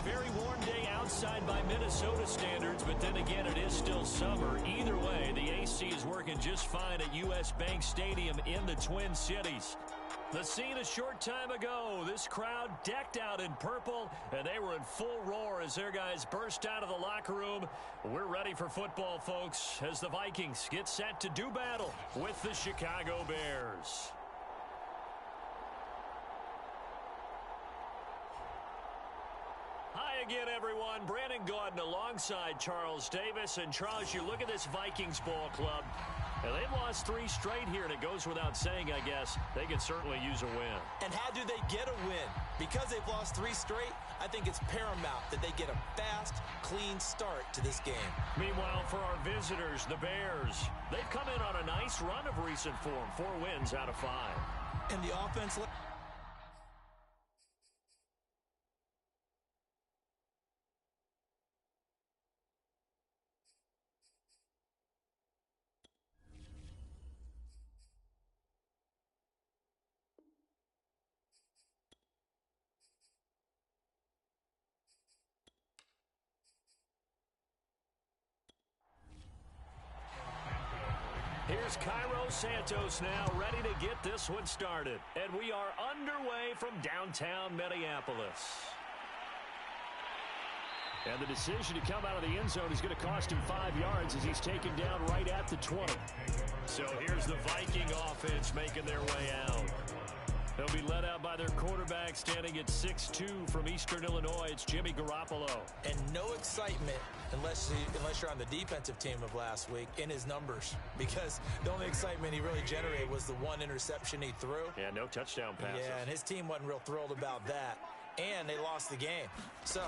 very warm day outside by Minnesota standards, but then again, it is still summer. Either way, the AC is working just fine at U.S. Bank Stadium in the Twin Cities. The scene a short time ago, this crowd decked out in purple, and they were in full roar as their guys burst out of the locker room. We're ready for football, folks, as the Vikings get set to do battle with the Chicago Bears. Hi again, everyone. Brandon Gaudin alongside Charles Davis. And Charles, you look at this Vikings ball club, and they've lost 3 straight here, and it goes without saying, I guess, they could certainly use a win. And how do they get a win? Because they've lost 3 straight, I think it's paramount that they get a fast, clean start to this game. Meanwhile, for our visitors, the Bears, they've come in on a nice run of recent form, 4 wins out of 5. And the offense... Here's Cairo Santos now, ready to get this one started. And we are underway from downtown Minneapolis. And the decision to come out of the end zone is going to cost him 5 yards as he's taken down right at the 20. So here's the Viking offense making their way out. They'll be led out by their quarterback standing at 6'2" from Eastern Illinois. It's Jimmy Garoppolo. And no excitement unless you're on the defensive team of last week in his numbers, because the only excitement he really generated was the 1 interception he threw. Yeah, no touchdown passes. Yeah, and his team wasn't real thrilled about that. And they lost the game. So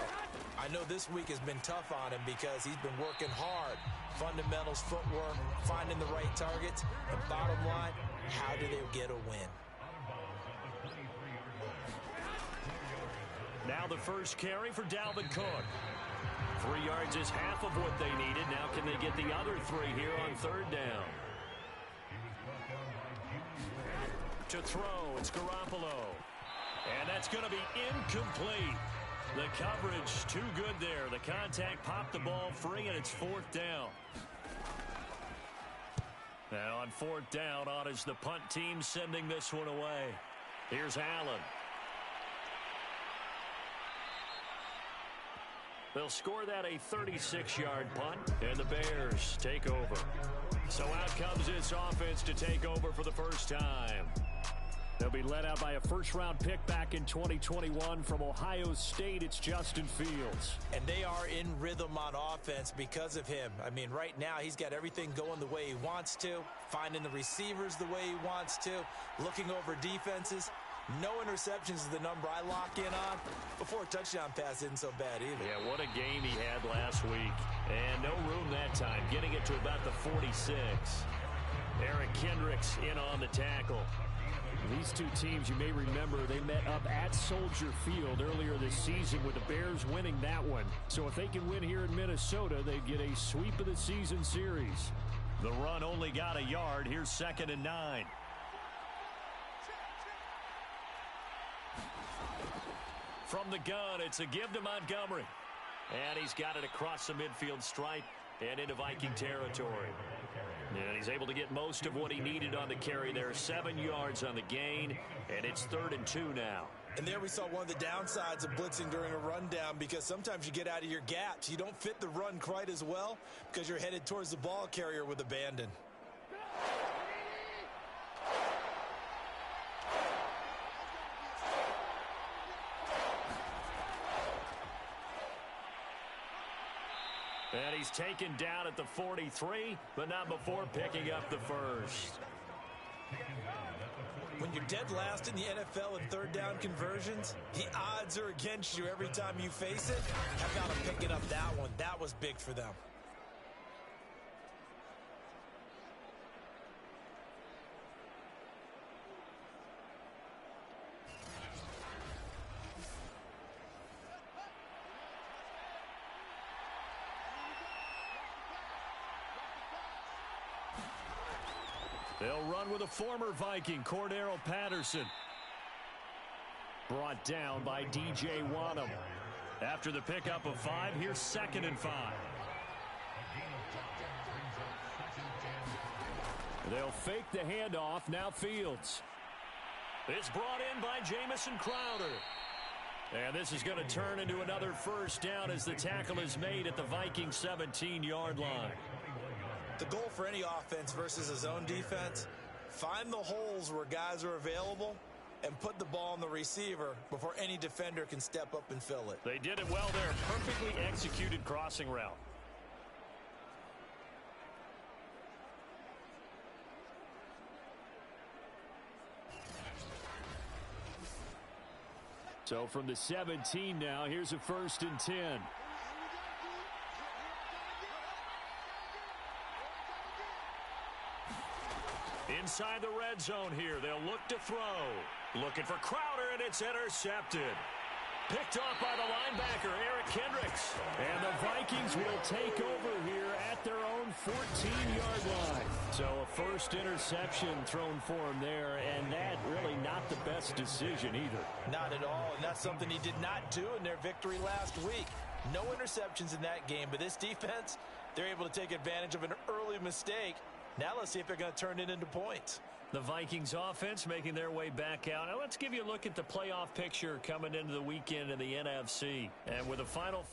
I know this week has been tough on him because he's been working hard. Fundamentals, footwork, finding the right targets. And bottom line, how do they get a win? Now the first carry for Dalvin Cook. 3 yards is half of what they needed. Now can they get the other 3 here on 3rd down? To throw, it's Garoppolo. And that's going to be incomplete. The coverage too good there. The contact popped the ball free, and it's 4th down. Now on 4th down, on is the punt team sending this one away. Here's Allen. They'll score that a 36-yard punt, and the Bears take over. So out comes this offense to take over for the first time. They'll be led out by a first-round pick back in 2021 from Ohio State. It's Justin Fields. And they are in rhythm on offense because of him. I mean, right now he's got everything going the way he wants to, finding the receivers the way he wants to, looking over defenses. No interceptions is the number I lock in on. Before a touchdown pass isn't so bad either. Yeah, what a game he had last week. And no room that time, getting it to about the 46. Eric Kendricks in on the tackle. These two teams, you may remember, they met up at Soldier Field earlier this season with the Bears winning that one. So if they can win here in Minnesota, they get a sweep of the season series. The run only got a yard. Here's 2nd and 9. From the gun, it's a give to Montgomery. And he's got it across the midfield stripe and into Viking territory. And he's able to get most of what he needed on the carry there. 7 yards on the gain, and it's 3rd and 2 now. And there we saw one of the downsides of blitzing during a rundown, because sometimes you get out of your gaps. You don't fit the run quite as well because you're headed towards the ball carrier with abandon. And he's taken down at the 43, but not before picking up the first. When you're dead last in the NFL in 3rd down conversions, the odds are against you every time you face it. How about him picking up that one? That was big for them. They'll run with a former Viking, Cordero Patterson. Brought down by D.J. Wanham. After the pickup of 5, here's 2nd and 5. They'll fake the handoff. Now Fields. It's brought in by Jamison Crowder. And this is going to turn into another first down as the tackle is made at the Vikings 17-yard line. The goal for any offense versus a zone defense, find the holes where guys are available and put the ball on the receiver before any defender can step up and fill it. They did it well there. Perfectly executed crossing route. So from the 17 now, here's a 1st and 10. Inside the red zone here, they'll look to throw. Looking for Crowder, and it's intercepted. Picked off by the linebacker, Eric Kendricks. And the Vikings will take over here at their own 14-yard line. So a first interception thrown for him there, and that really not the best decision either. Not at all, and that's something he did not do in their victory last week. No interceptions in that game, but this defense, they're able to take advantage of an early mistake. Now let's see if they're going to turn it into points. The Vikings offense making their way back out. Now let's give you a look at the playoff picture coming into the weekend in the NFC. And with a final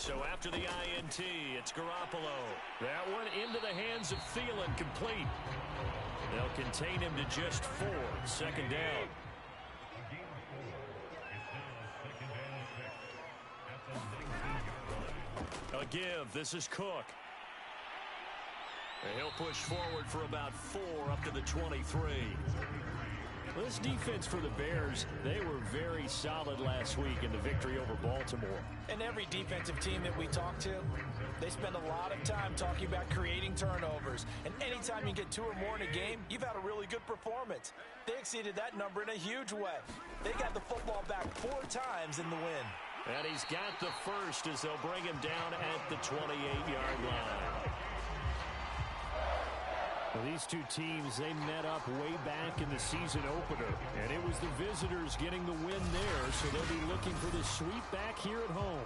So after the INT, it's Garoppolo. That one into the hands of Thielen, complete. They'll contain him to just 4. Second down. A give. This is Cook. And he'll push forward for about 4 up to the 23. This defense for the Bears, they were very solid last week in the victory over Baltimore. And every defensive team that we talk to, they spend a lot of time talking about creating turnovers. And anytime you get 2 or more in a game, you've had a really good performance. They exceeded that number in a huge way. They got the football back 4 times in the win. And he's got the first as they'll bring him down at the 28-yard line. Well, these two teams, they met up way back in the season opener, and it was the visitors getting the win there, so they'll be looking for the sweep back here at home.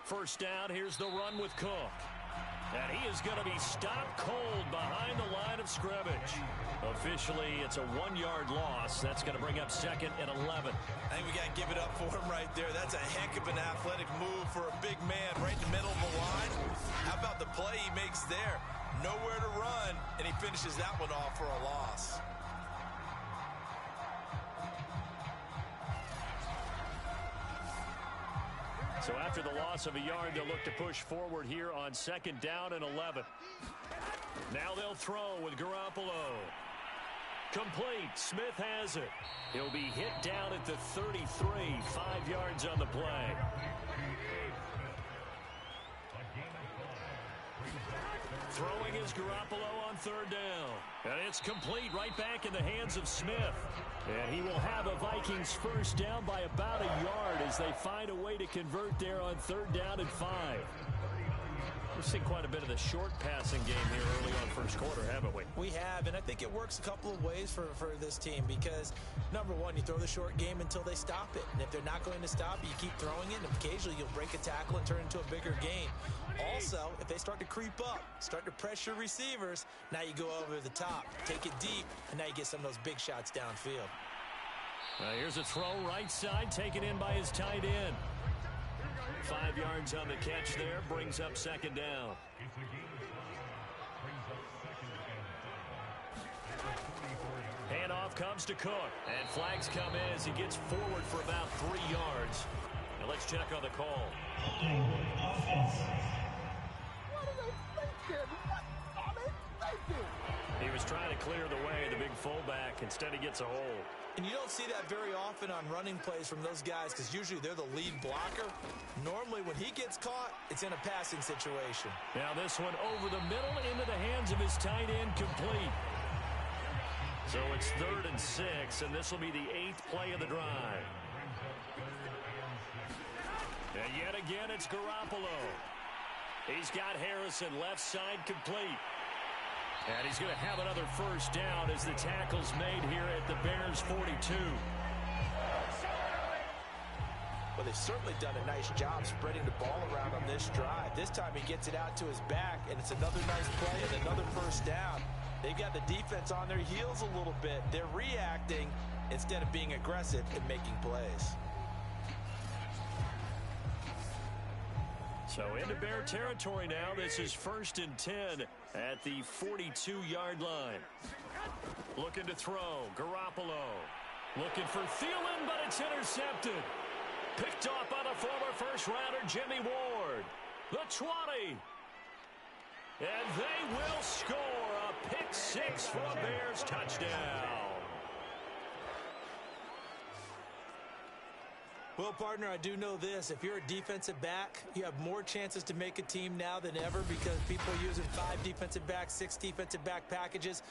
First down, here's the run with Cook. And he is going to be stopped cold behind the line of scrimmage. Officially, it's a 1-yard loss. That's going to bring up second and 11. I think we got to give it up for him right there. That's a heck of an athletic move for a big man right in the middle of the line. How about the play he makes there? Nowhere to run, and he finishes that one off for a loss. So after the loss of a yard, they'll look to push forward here on second down and 11. Now they'll throw with Garoppolo. Complete. Smith has it. He'll be hit down at the 33, 5 yards on the play. Throwing is Garoppolo on third down. And it's complete right back in the hands of Smith. And he will have a Vikings first down by about a yard as they find a way to convert there on third down and 5. We've seen quite a bit of the short passing game here early on first quarter, haven't we? We have, and I think it works a couple of ways for this team because, number one, you throw the short game until they stop it. And if they're not going to stop it, you keep throwing it, and occasionally you'll break a tackle and turn it into a bigger gain. Also, if they start to creep up, start to pressure receivers, now you go over the top, take it deep, and now you get some of those big shots downfield. Here's a throw right side, taken in by his tight end. 5 yards on the catch there, brings up second down. Handoff comes to Cook, and flags come in as he gets forward for about 3 yards. Now let's check on the call. He was trying to clear the way, the big fullback. Instead, he gets a hold. And you don't see that very often on running plays from those guys because usually they're the lead blocker. Normally, when he gets caught, it's in a passing situation. Now this one over the middle into the hands of his tight end, complete. So it's 3rd and 6, and this will be the 8th play of the drive. And yet again, it's Garoppolo. He's got Harrison left side complete. And he's going to have another first down as the tackle's made here at the Bears 42. Well, they've certainly done a nice job spreading the ball around on this drive. This time he gets it out to his back, and it's another nice play and another first down. They've got the defense on their heels a little bit. They're reacting instead of being aggressive and making plays. So into Bear territory now. This is 1st and 10 at the 42-yard line. Looking to throw. Garoppolo. Looking for Thielen, but it's intercepted. Picked off by the former first-rounder Jimmy Ward. The 20. And they will score a pick 6 for a Bears touchdown. Well, partner, I do know this. If you're a defensive back, you have more chances to make a team now than ever because people are using 5 defensive backs, 6 defensive back packages.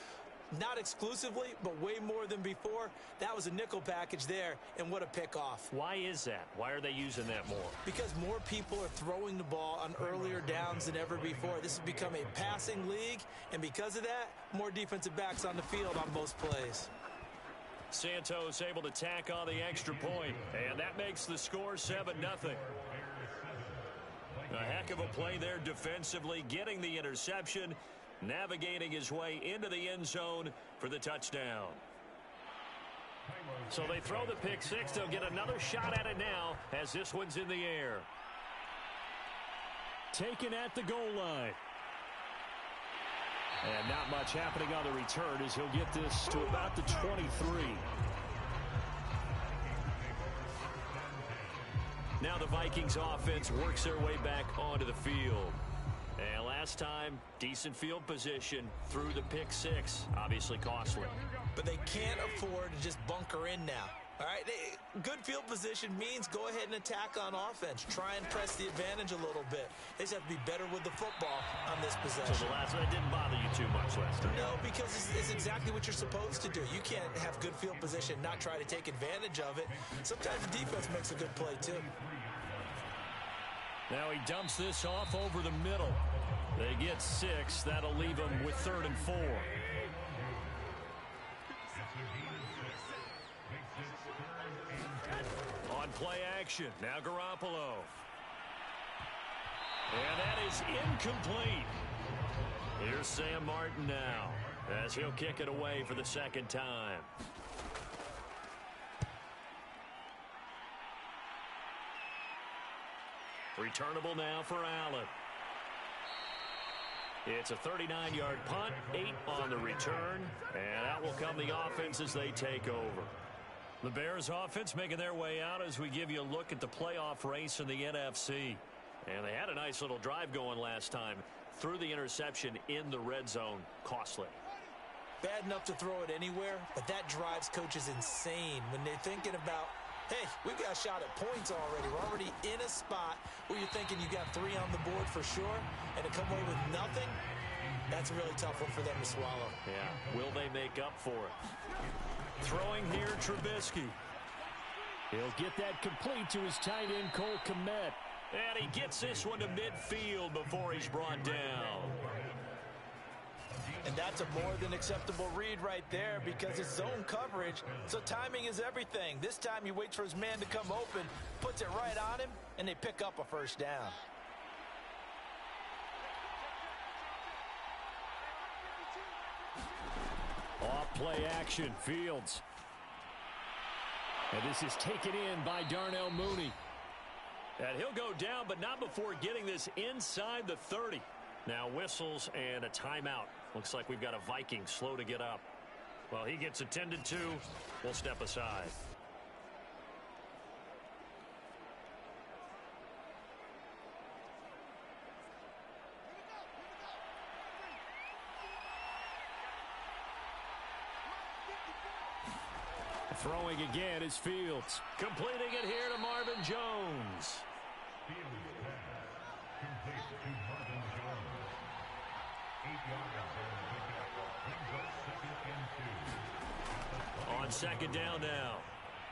Not exclusively, but way more than before. That was a nickel package there, and what a pick-off. Why is that? Why are they using that more? Because more people are throwing the ball on earlier downs than ever before. This has become a passing league, and because of that, more defensive backs on the field on most plays. Santos able to tack on the extra point, and that makes the score 7-0. A heck of a play there defensively, getting the interception, navigating his way into the end zone for the touchdown. So they throw the pick six. They'll get another shot at it now as this one's in the air. Taken at the goal line. And not much happening on the return as he'll get this to about the 23. Now the Vikings offense works their way back onto the field. And last time, decent field position through the pick six. Obviously costly. But they can't afford to just bunker in now. All right, good field position means go ahead and attack on offense. Try and press the advantage a little bit. They just have to be better with the football on this possession. So the last one didn't bother you too much last time? No, because it's exactly what you're supposed to do. You can't have good field position and not try to take advantage of it. Sometimes the defense makes a good play, too. Now he dumps this off over the middle. They get 6. That'll leave them with 3rd and 4. On play action, now Garoppolo. And that is incomplete. Here's Sam Martin now as he'll kick it away for the second time. Returnable now for Allen. It's a 39-yard punt, 8 on the return, and out will come the offense as they take over. The Bears offense making their way out as we give you a look at the playoff race in the NFC. And they had a nice little drive going last time. Threw the interception in the red zone. Costly. Bad enough to throw it anywhere, but that drives coaches insane when they're thinking about, hey, we've got a shot at points already. We're already in a spot where you're thinking you got 3 on the board for sure, and to come away with nothing, that's a really tough one for them to swallow. Yeah, will they make up for it? Throwing here, Trubisky. He'll get that complete to his tight end, Cole Kmet. And he gets this one to midfield before he's brought down. And that's a more than acceptable read right there because it's zone coverage, so timing is everything. This time he waits for his man to come open, puts it right on him, and they pick up a first down. Off play action, Fields. And this is taken in by Darnell Mooney. And he'll go down, but not before getting this inside the 30. Now whistles and a timeout. Looks like we've got a Viking slow to get up. Well, he gets attended to. We'll step aside. Throwing again is Fields. Completing it here to Marvin Jones. On second down now.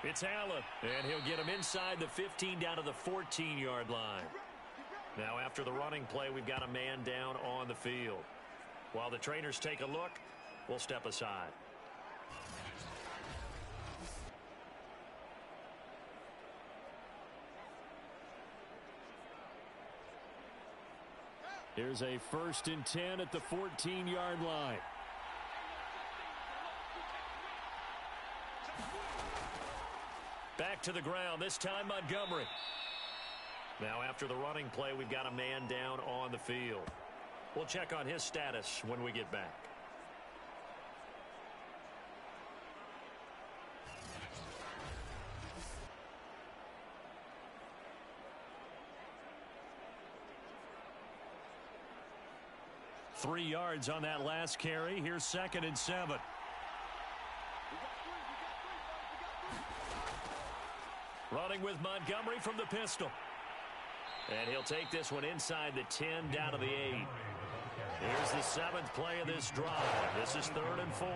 It's Allen. And he'll get him inside the 15 down to the 14-yard line. Now after the running play, we've got a man down on the field. While the trainers take a look, we'll step aside. Here's a 1st and 10 at the 14-yard line. Back to the ground, this time Montgomery. Now after the running play, we've got a man down on the field. We'll check on his status when we get back. Three yards on that last carry. Here's 2nd and 7. Running with Montgomery from the pistol. And he'll take this one inside the 10 down to the 8. Here's the 7th play of this drive. This is 3rd and 4.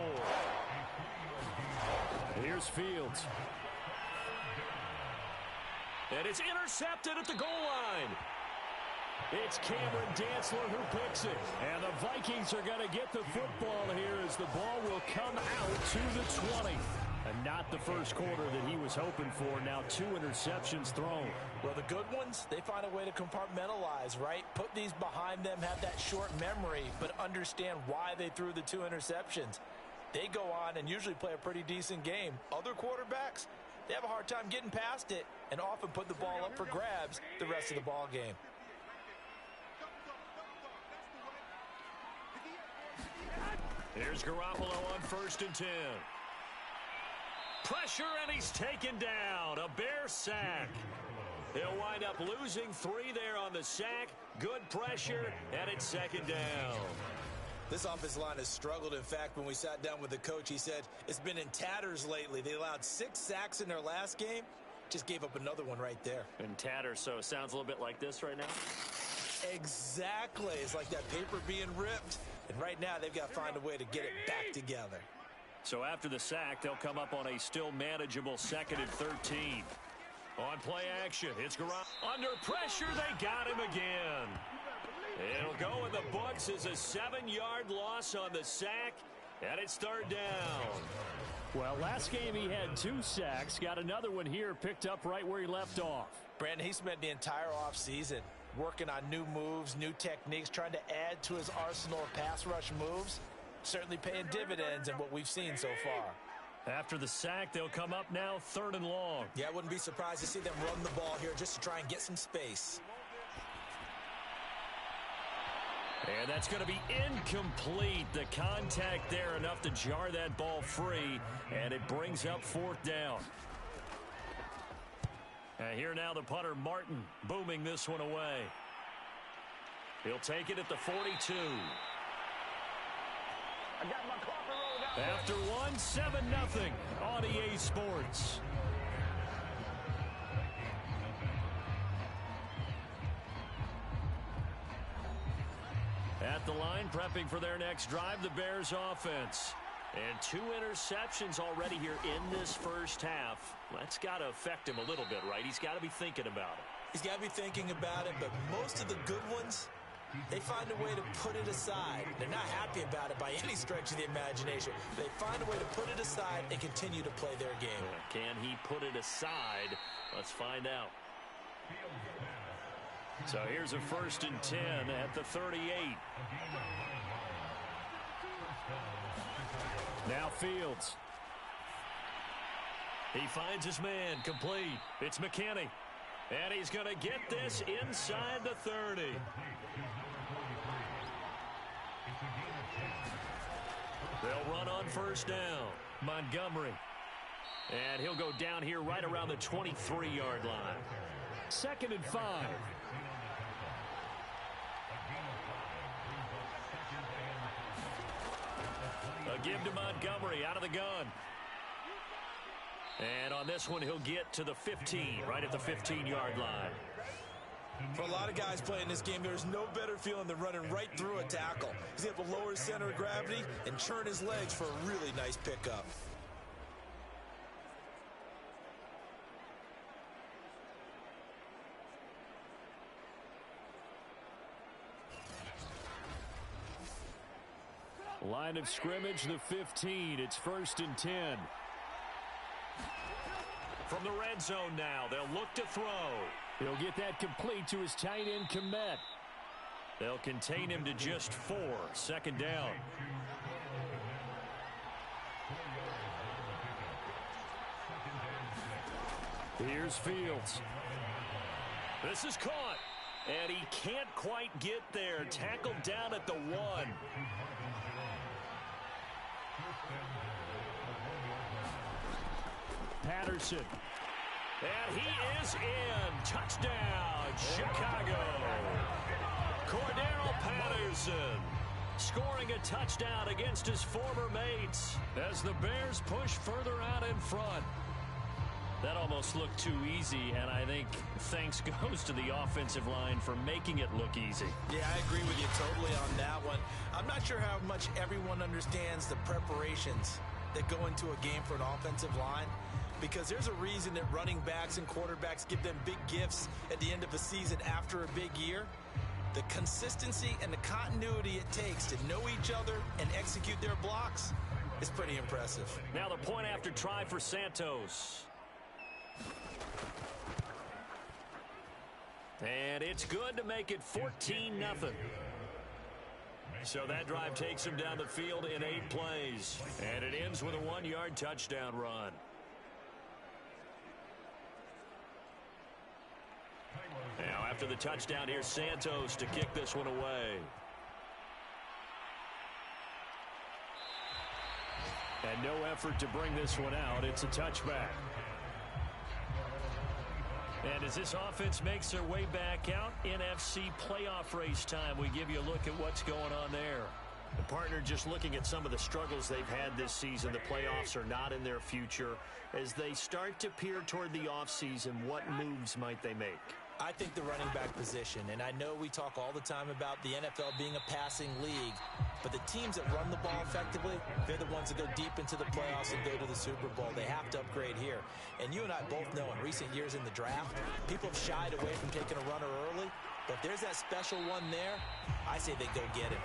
Here's Fields. And it's intercepted at the goal line. It's Cameron Dantzler who picks it. And the Vikings are going to get the football here as the ball will come out to the 20. A Not the first quarter that he was hoping for. Now 2 interceptions thrown. Well, the good ones, they find a way to compartmentalize, right? Put these behind them, have that short memory, but understand why they threw the 2 interceptions. They go on and usually play a pretty decent game. Other quarterbacks, they have a hard time getting past it and often put the ball up for grabs the rest of the ball game. Here's Garoppolo on 1st and 10. Pressure, and he's taken down. A Bear sack. He'll wind up losing 3 there on the sack. Good pressure, and it's 2nd down. This offensive line has struggled. In fact, when we sat down with the coach, he said it's been in tatters lately. They allowed 6 sacks in their last game. Just gave up another one right there. In tatters, so it sounds a little bit like this right now? Exactly. It's like that paper being ripped. And right now, they've got to find a way to get it back together. So after the sack, they'll come up on a still manageable 2nd and 13. On play action, it's Garoppolo. Under pressure, they got him again. It'll go in the books as a 7-yard loss on the sack, and it's 3rd down. Well, last game he had 2 sacks. Got another one here, picked up right where he left off. Brandon, he spent the entire offseason working on new moves, new techniques, trying to add to his arsenal of pass rush moves. Certainly paying dividends in what we've seen so far. After the sack, they'll come up now 3rd and long. Yeah, I wouldn't be surprised to see them run the ball here just to try and get some space. And that's going to be incomplete. The contact there enough to jar that ball free, and it brings up 4th down. And here now the punter, Martin, booming this one away. He'll take it at the 42. After 1, 7-0 on EA Sports. At the line, prepping for their next drive, the Bears offense. And 2 interceptions already here in this first half. That's got to affect him a little bit, right? He's got to be thinking about it. He's got to be thinking about it, but most of the good ones, they find a way to put it aside. They're not happy about it by any stretch of the imagination. They find a way to put it aside and continue to play their game. Can he put it aside? Let's find out. So here's a 1st and 10 at the 38. Now Fields. He finds his man, complete. It's McKinney. And he's going to get this inside the 30. They'll run on 1st down. Montgomery. And he'll go down here right around the 23-yard line. 2nd and 5. A give to Montgomery out of the gun. And on this one, he'll get to the 15, right at the 15-yard line. For a lot of guys playing this game, there's no better feeling than running right through a tackle. He's able to lower his center of gravity and churn his legs for a really nice pickup. Line of scrimmage, the 15. It's 1st and 10. From the red zone now, they'll look to throw. He'll get that complete to his tight end, Komet. They'll contain him to just 4. 2nd down. Here's Fields. This is caught. And he can't quite get there. Tackled down at the 1. Patterson. And he is in. Touchdown, Chicago. Cordero Patterson scoring a touchdown against his former mates as the Bears push further out in front. That almost looked too easy, and I think thanks goes to the offensive line for making it look easy. Yeah, I agree with you totally on that one. I'm not sure how much everyone understands the preparations that go into a game for an offensive line, because there's a reason that running backs and quarterbacks give them big gifts at the end of a season after a big year. The consistency and the continuity it takes to know each other and execute their blocks, is pretty impressive. Now the point after try for Santos. And it's good to make it 14-0. So that drive takes him down the field in 8 plays. And it ends with a 1-yard touchdown run. Now after the touchdown, here's Santos to kick this one away. And no effort to bring this one out. It's a touchback. And as this offense makes their way back out, NFC playoff race time, we give you a look at what's going on there. The partner, just looking at some of the struggles they've had this season, the playoffs are not in their future. As they start to peer toward the offseason, what moves might they make? I think the running back position, and I know we talk all the time about the NFL being a passing league, but the teams that run the ball effectively, they're the ones that go deep into the playoffs and go to the Super Bowl. They have to upgrade here. And you and I both know in recent years in the draft, people have shied away from taking a runner early, but if there's that special one there, I say they go get it.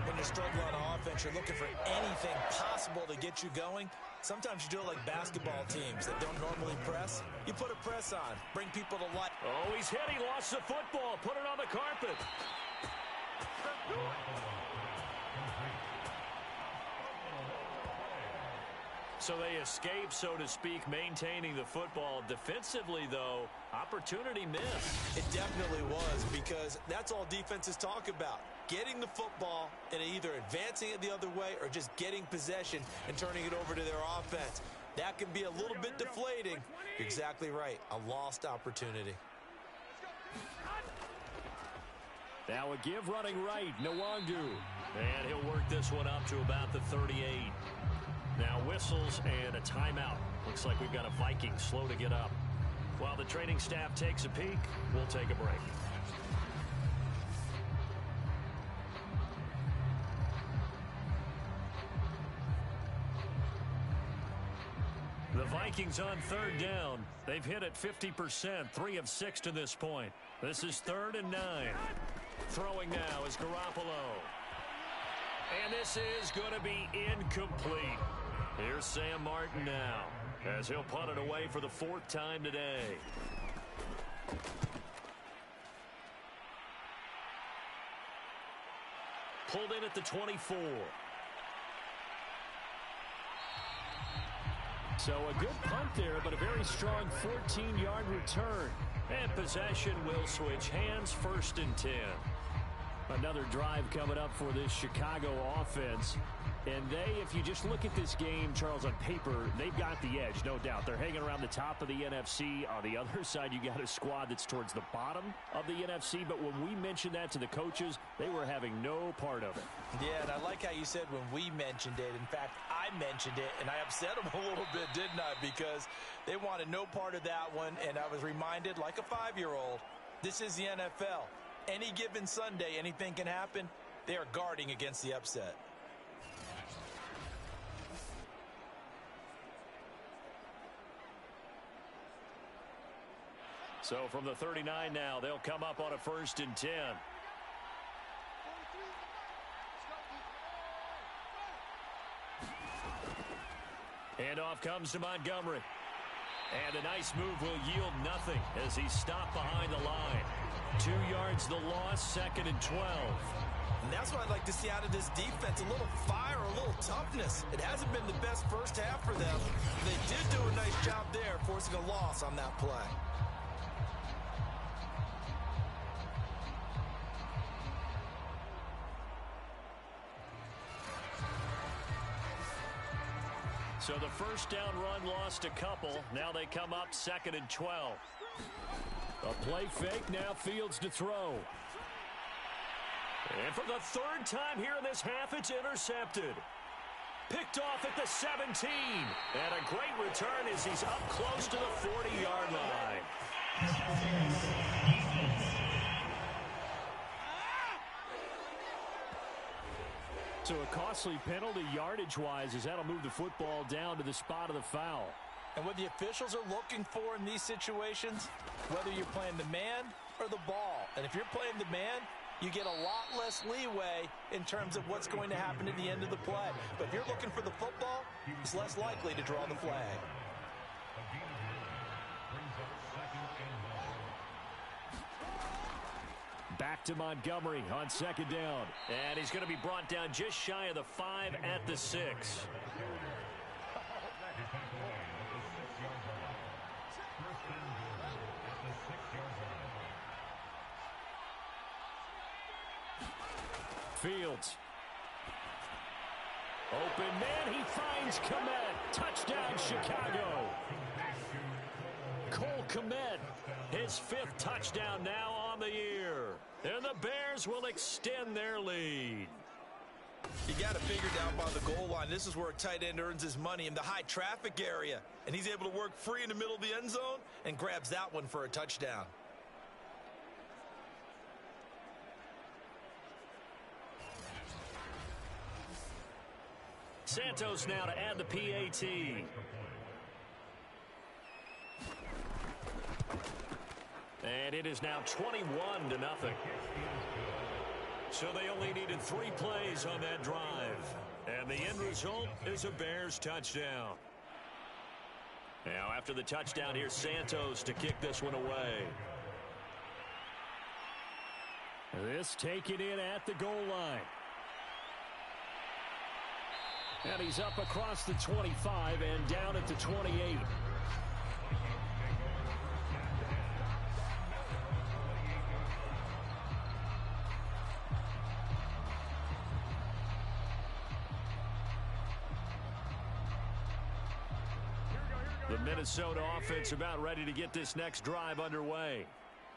When you're struggling on offense, you're looking for anything possible to get you going. Sometimes you do it like basketball teams that don't normally press. You put a press on, bring people to life. Oh, he's hit. He lost the football. Put it on the carpet. So they escape, so to speak, maintaining the football. Defensively, though, opportunity missed. It definitely was, because that's all defenses talk about. Getting the football and either advancing it the other way or just getting possession and turning it over to their offense. That can be a little bit deflating. You're exactly right. A lost opportunity. Now a give running right, Nwangu. And he'll work this one up to about the 38. Now whistles and a timeout. Looks like we've got a Vikings slow to get up. While the training staff takes a peek, we'll take a break. The Vikings on third down. They've hit it 50%, 3 of 6 to this point. This is 3rd and 9. Throwing now is Garoppolo. And this is going to be incomplete. Here's Sam Martin now, as he'll punt it away for the 4th time today. Pulled in at the 24. So a good punt there, but a very strong 14-yard return. And possession will switch hands, 1st and 10. Another drive coming up for this Chicago offense. And they, if you just look at this game, Charles, on paper, they've got the edge, no doubt. They're hanging around the top of the NFC. On the other side, you got a squad that's towards the bottom of the NFC. But when we mentioned that to the coaches, they were having no part of it. Yeah, and I like how you said when we mentioned it. In fact, I mentioned it, and I upset them a little bit, didn't I? Because they wanted no part of that one, and I was reminded, like a 5-year-old, this is the NFL. Any given Sunday, anything can happen. They are guarding against the upset. So from the 39 now, they'll come up on a 1st and 10. Handoff comes to Montgomery. And a nice move will yield nothing as he's stopped behind the line. 2 yards the loss, 2nd and 12. And that's what I'd like to see out of this defense, a little fire, a little toughness. It hasn't been the best first half for them. They did do a nice job there, forcing a loss on that play. So the first down run lost a couple. Now they come up 2nd and 12. A play fake, now Fields to throw. And for the 3rd time here in this half, it's intercepted. Picked off at the 17. And a great return as he's up close to the 40-yard line. So a costly penalty yardage-wise as that'll move the football down to the spot of the foul. And what the officials are looking for in these situations, whether you're playing the man or the ball, and if you're playing the man, you get a lot less leeway in terms of what's going to happen at the end of the play. But if you're looking for the football, it's less likely to draw the flag. Back to Montgomery on second down. And he's going to be brought down just shy of the 5 at the 6. Fields. Open man, he finds Kmet. Touchdown, Chicago. Cole Kmet, his 5th touchdown now on the year. And the Bears will extend their lead. You got to figure down by the goal line. This is where a tight end earns his money, in the high traffic area. And he's able to work free in the middle of the end zone and grabs that one for a touchdown. Santos now to add the PAT. And it is now 21-0. So they only needed 3 plays on that drive. And the end result is a Bears touchdown. Now after the touchdown, here's Santos to kick this one away. This taken in at the goal line. And he's up across the 25 and down at the 28. The Minnesota offense about ready to get this next drive underway.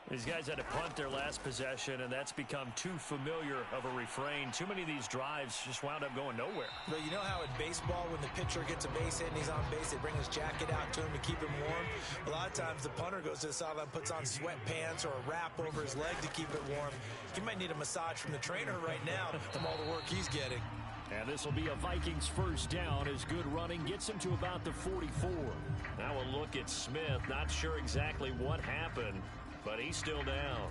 These guys had to punt their last possession, and that's become too familiar of a refrain. Too many of these drives just wound up going nowhere. But you know how in baseball, when the pitcher gets a base hit and he's on base, they bring his jacket out to him to keep him warm? A lot of times the punter goes to the sideline, puts on sweatpants or a wrap over his leg to keep it warm. He might need a massage from the trainer right now from all the work he's getting. And this will be a Vikings first down as good running gets him to about the 44. Now a look at Smith. Not sure exactly what happened, but he's still down.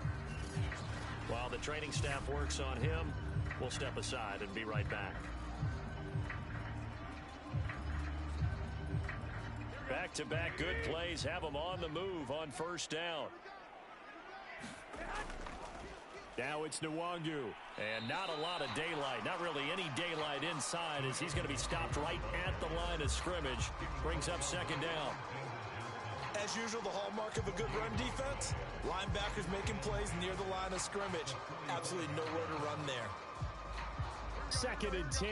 While the training staff works on him, we'll step aside and be right back. Back-to-back good plays have them on the move on first down. Now it's Nwangu. And not a lot of daylight, not really any daylight inside, as he's going to be stopped right at the line of scrimmage. Brings up second down. As usual, the hallmark of a good run defense, linebackers making plays near the line of scrimmage. Absolutely nowhere to run there. 2nd and 10.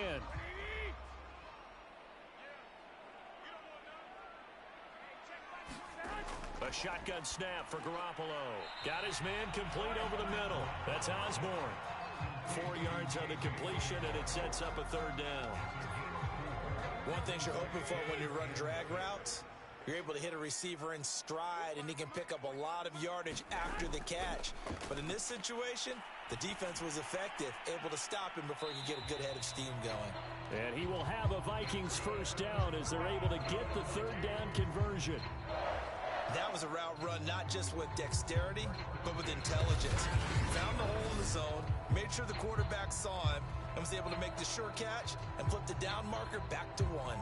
A shotgun snap for Garoppolo. Got his man complete over the middle. That's Osborne. 4 yards on the completion, and it sets up a third down. One thing you're hoping for when you run drag routes, you're able to hit a receiver in stride, and he can pick up a lot of yardage after the catch. But in this situation, the defense was effective, able to stop him before he could get a good head of steam going. And he will have a Vikings first down as they're able to get the third down conversion. That was a route run not just with dexterity, but with intelligence. Found the hole in the zone, made sure the quarterback saw him, and was able to make the sure catch and flip the down marker back to 1.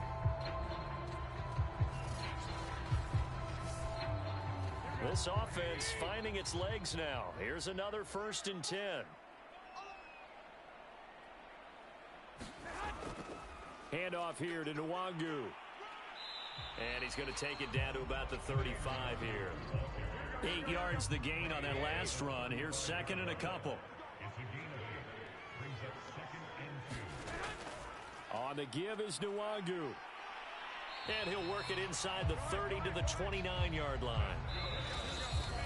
This offense finding its legs now. Here's another 1st and 10. Handoff here to Nwangu. And he's going to take it down to about the 35 here. 8 yards the gain on that last run. Here's 2nd and a couple. On the give is Nwangu. And he'll work it inside the 30 to the 29-yard line.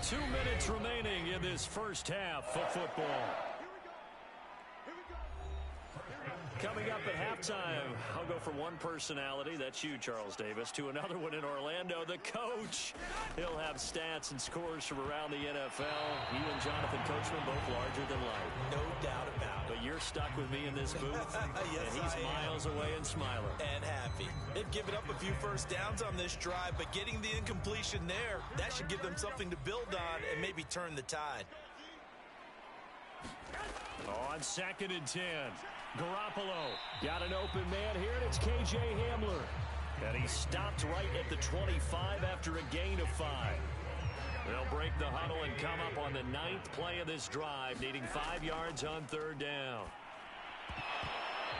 2 minutes remaining in this first half of football. Coming up at halftime, I'll go from one personality, that's you, Charles Davis, to another one in Orlando, the coach. He'll have stats and scores from around the NFL. You and Jonathan Coachman both larger than life. No doubt about it. But you're stuck with me in this booth, yes, and he's miles away and smiling. And happy. They've given up a few first downs on this drive, but getting the incompletion there, that should give them something to build on and maybe turn the tide. On 2nd and 10. Garoppolo got an open man here, and it's K.J. Hamler. And he stopped right at the 25 after a gain of 5. They'll break the huddle and come up on the 9th play of this drive, needing 5 yards on 3rd down.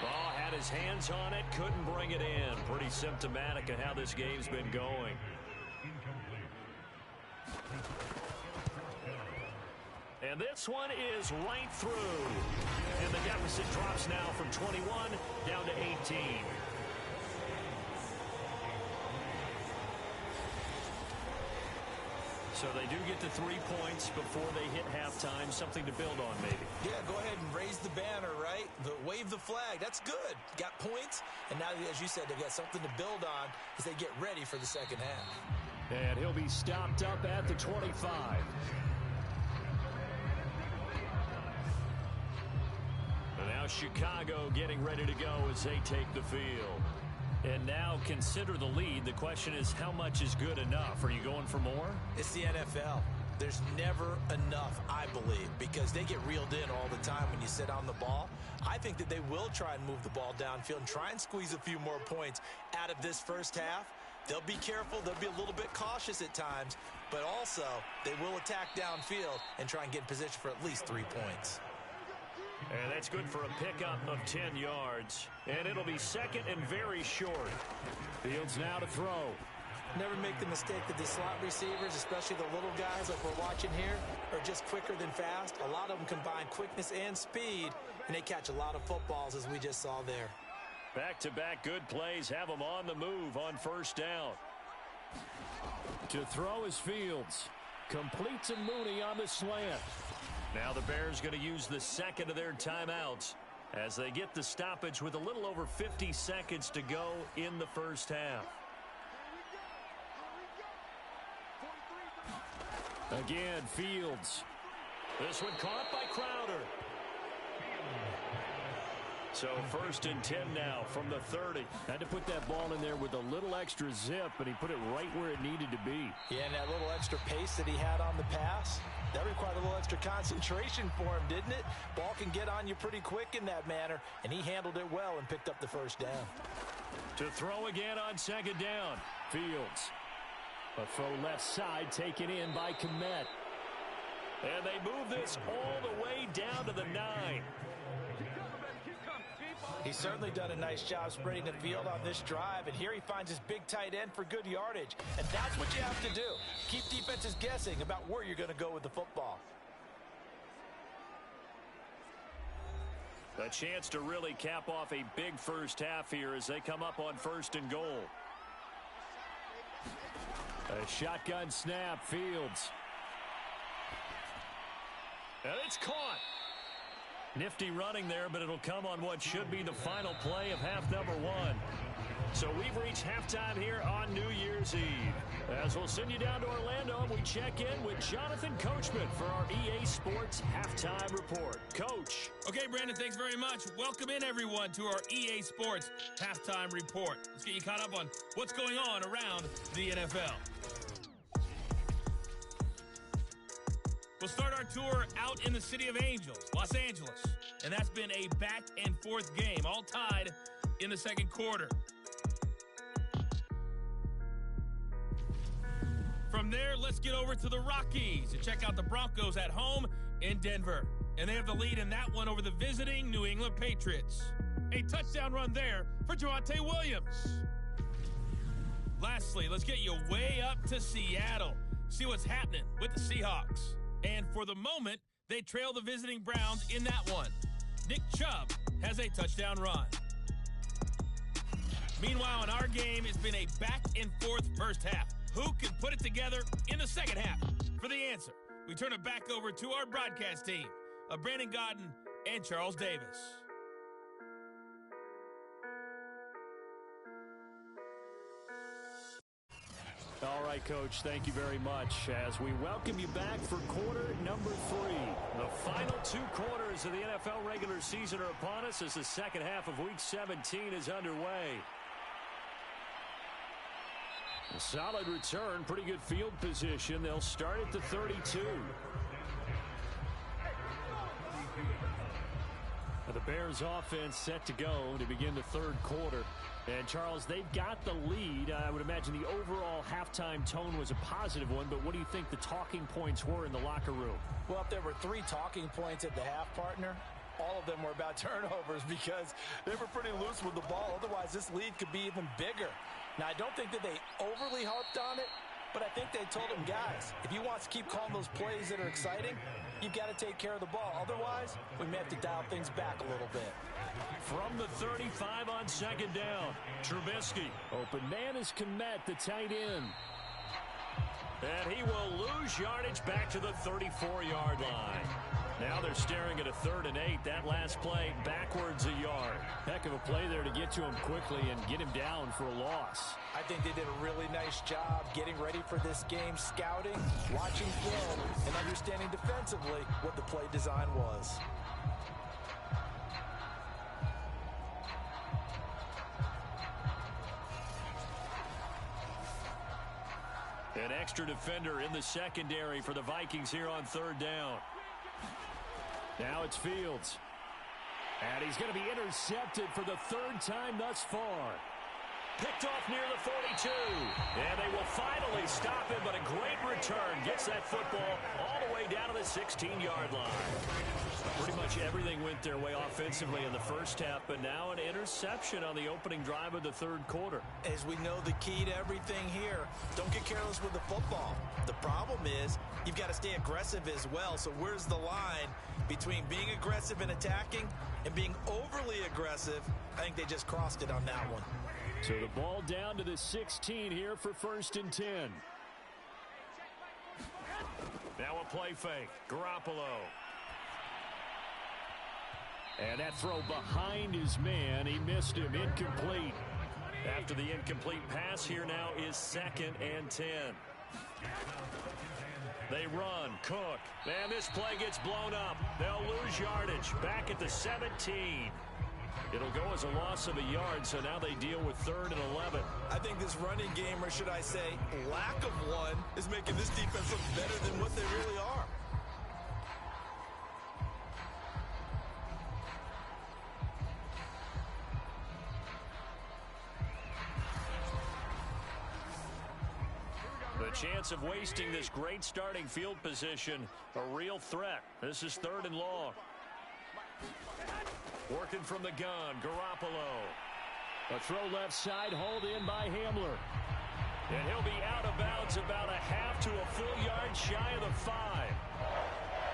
Ball had his hands on it, couldn't bring it in. Pretty symptomatic of how this game's been going. And this one is right through. And the deficit drops now from 21 down to 18. So they do get to 3 points before they hit halftime. Something to build on, maybe. Yeah, go ahead and raise the banner, right? Wave the flag. That's good. Got points. And now, as you said, they've got something to build on as they get ready for the second half. And he'll be stopped up at the 25. And now Chicago getting ready to go as they take the field. And now consider the lead. The question is, how much is good enough? Are you going for more? It's the NFL. There's never enough, I believe, because they get reeled in all the time when you sit on the ball. I think that they will try and move the ball downfield and try and squeeze a few more points out of this first half. They'll be careful. They'll be a little bit cautious at times, but also they will attack downfield and try and get in position for at least 3 points. And that's good for a pickup of 10 yards. And it'll be 2nd and very short. Fields now to throw. Never make the mistake that the slot receivers, especially the little guys like we're watching here, are just quicker than fast. A lot of them combine quickness and speed, and they catch a lot of footballs, as we just saw there. Back-to-back good plays have them on the move on 1st down. To throw is Fields. Completes a Mooney on the slant. Now the Bears going to use the 2nd of their timeouts as they get the stoppage with a little over 50 seconds to go in the first half. Again, Fields. This one caught by Crowder. So 1st and 10 now from the 30. Had to put that ball in there with a little extra zip, and he put it right where it needed to be. Yeah, and that little extra pace that he had on the pass, that required a little extra concentration for him, didn't it? Ball can get on you pretty quick in that manner, and he handled it well and picked up the 1st down. To throw again on 2nd down. Fields. A throw left side taken in by Kmet. And they move this all the way down to the 9. He's certainly done a nice job spreading the field on this drive, and here he finds his big tight end for good yardage. And that's what you have to do. Keep defenses guessing about where you're going to go with the football. A chance to really cap off a big first half here as they come up on 1st and goal. A shotgun snap, Fields. And it's caught. Nifty running there, but it'll come on what should be the final play of half number 1. So we've reached halftime here on New Year's Eve. As we'll send you down to Orlando, and we check in with Jonathan Coachman for our EA Sports Halftime Report. Coach. Okay, Brandon, thanks very much. Welcome in, everyone, to our EA Sports Halftime Report. Let's get you caught up on what's going on around the NFL. We'll start our tour out in the City of Angels, Los Angeles. And that's been a back-and-forth game, all tied in the 2nd quarter. From there, let's get over to the Rockies and check out the Broncos at home in Denver. And they have the lead in that one over the visiting New England Patriots. A touchdown run there for Javonte Williams. Lastly, let's get you way up to Seattle. See what's happening with the Seahawks. And for the moment, they trail the visiting Browns in that one. Nick Chubb has a touchdown run. Meanwhile, in our game, it's been a back-and-forth first half. Who can put it together in the second half? For the answer, we turn it back over to our broadcast team of Brandon Godden and Charles Davis. All right, Coach, thank you very much as we welcome you back for quarter number 3. The final 2 quarters of the NFL regular season are upon us as the second half of Week 17 is underway. A solid return, pretty good field position. They'll start at the 32. The Bears offense set to go to begin the third quarter. And, Charles, they've got the lead. I would imagine the overall halftime tone was a positive one, but what do you think the talking points were in the locker room? Well, if there were 3 talking points at the half, partner, all of them were about turnovers because they were pretty loose with the ball. Otherwise, this lead could be even bigger. Now, I don't think that they overly harped on it, but I think they told them, guys, if you want to keep calling those plays that are exciting, you've got to take care of the ball. Otherwise, we may have to dial things back a little bit. From the 35 on second down, Trubisky. Open man is Kmet, the tight end. And he will lose yardage back to the 34-yard line. Now they're staring at a 3rd and 8. That last play backwards a yard. Heck of a play there to get to him quickly and get him down for a loss. I think they did a really nice job getting ready for this game, scouting, watching film, and understanding defensively what the play design was. An extra defender in the secondary for the Vikings here on 3rd down. Now it's Fields. And he's going to be intercepted for the 3rd time thus far. Picked off near the 42. And they will finally stop him, but a great return. Gets that football all the way down to the 16-yard line. Pretty much everything went their way offensively in the first half, but now an interception on the opening drive of the 3rd quarter. As we know, the key to everything here, don't get careless with the football. The problem is you've got to stay aggressive as well. So where's the line between being aggressive and attacking and being overly aggressive? I think they just crossed it on that one. So the ball down to the 16 here for 1st and 10. Now a play fake. Garoppolo. And that throw behind his man. He missed him. Incomplete. After the incomplete pass, here now is 2nd and 10. They run. Cook. And this play gets blown up. They'll lose yardage. Back at the 17. It'll go as a loss of a yard, so now they deal with 3rd and 11. I think this running game, or should I say lack of one, is making this defense look better than what they really are. The chance of wasting this great starting field position, a real threat. This is 3rd and long. Working from the gun, Garoppolo. A throw left side, hauled in by Hamler. And he'll be out of bounds about a half to a full yard shy of the 5.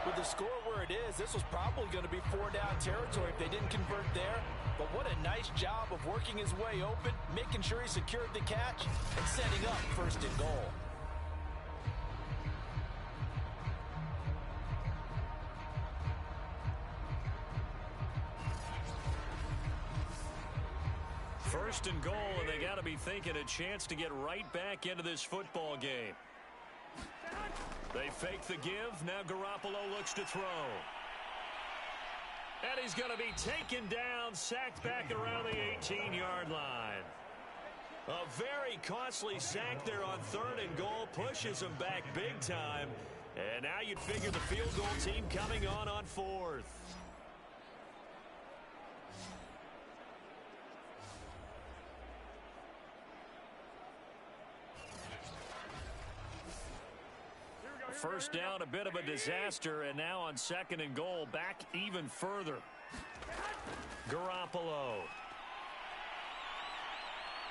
With the score where it is, this was probably going to be 4-down territory if they didn't convert there. But what a nice job of working his way open, making sure he secured the catch, and setting up 1st and goal. First and goal, and they got to be thinking a chance to get right back into this football game. They fake the give. Now Garoppolo looks to throw. And he's going to be taken down, sacked back around the 18-yard line. A very costly sack there on 3rd and goal, pushes him back big time. And now you'd figure the field goal team coming on 4th. First down, a bit of a disaster, and now on 2nd and goal, back even further. Garoppolo.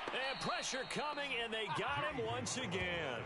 And pressure coming, and they got him once again.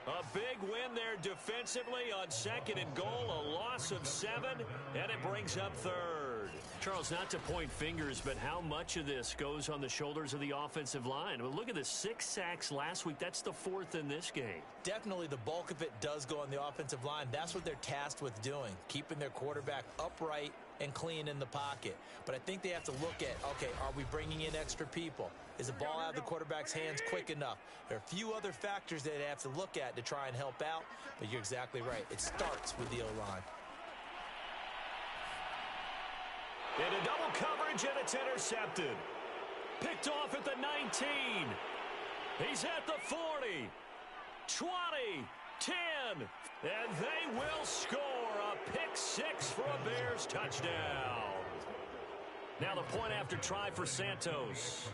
A big win there defensively on 2nd and goal, a loss of 7, and it brings up 3rd. Charles, not to point fingers, but how much of this goes on the shoulders of the offensive line? Well, look at the 6 sacks last week. That's the 4th in this game. Definitely the bulk of it does go on the offensive line. That's what they're tasked with doing, keeping their quarterback upright and clean in the pocket. But I think they have to look at, okay, are we bringing in extra people? Is the ball out of the quarterback's hands quick enough? There are a few other factors that they have to look at to try and help out, but you're exactly right. It starts with the O-line. Into double coverage, and it's intercepted. Picked off at the 19. He's at the 40. 20. 10. And they will score a pick 6 for a Bears touchdown. Now the point after try for Santos.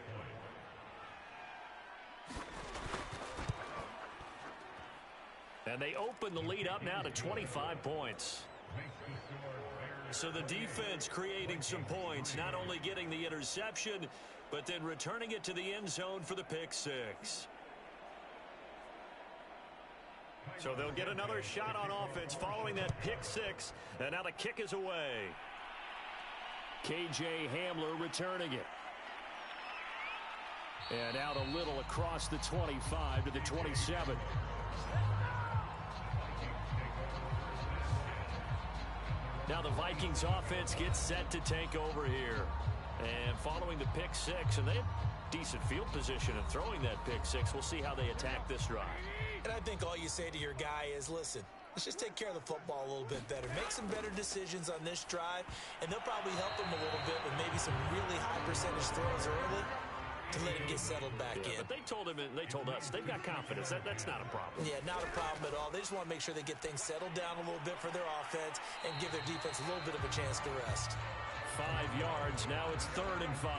And they open the lead up now to 25 points. So the defense creating some points, not only getting the interception, but then returning it to the end zone for the pick six. So they'll get another shot on offense following that pick six. And now the kick is away. K.J. Hamler returning it. And out a little across the 25 to the 27. Now the Vikings offense gets set to take over here. And following the pick six, and they have decent field position in throwing that pick six. We'll see how they attack this drive. And I think all you say to your guy is, listen, let's just take care of the football a little bit better. Make some better decisions on this drive, and they'll probably help him a little bit with maybe some really high percentage throws early to let him get settled back in. But they told him, and they told us, they've got confidence. That's not a problem. Yeah, not a problem at all. They just want to make sure they get things settled down a little bit for their offense and give their defense a little bit of a chance to rest. 5 yards. Now it's 3rd and 5.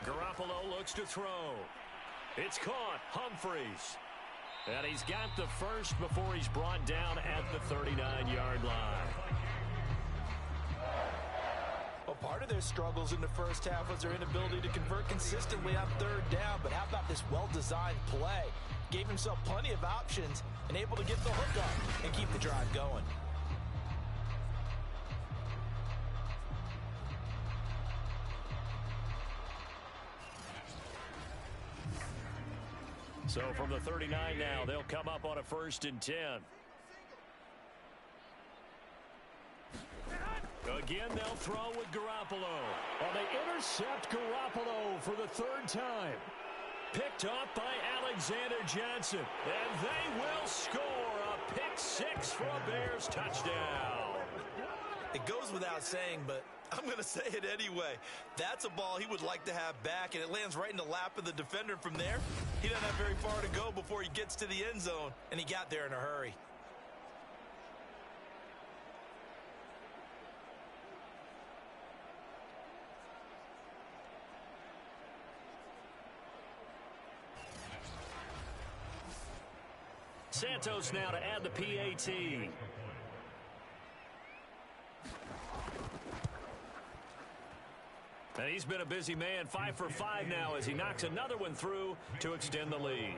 Garoppolo looks to throw. It's caught. Humphries. And he's got the first before he's brought down at the 39-yard line. Well, part of their struggles in the first half was their inability to convert consistently on 3rd down. But how about this well-designed play? Gave himself plenty of options and able to get the hook up and keep the drive going. So from the 39 now, they'll come up on a 1st and 10. Again, they'll throw with Garoppolo. Well, they intercept Garoppolo for the 3rd time. Picked up by Alexander Johnson. And they will score a pick six for a Bears touchdown. It goes without saying, but I'm going to say it anyway. That's a ball he would like to have back, and it lands right in the lap of the defender from there. He doesn't have very far to go before he gets to the end zone, and he got there in a hurry. Santos now to add the PAT. And he's been a busy man, 5 for 5 now as he knocks another one through to extend the lead.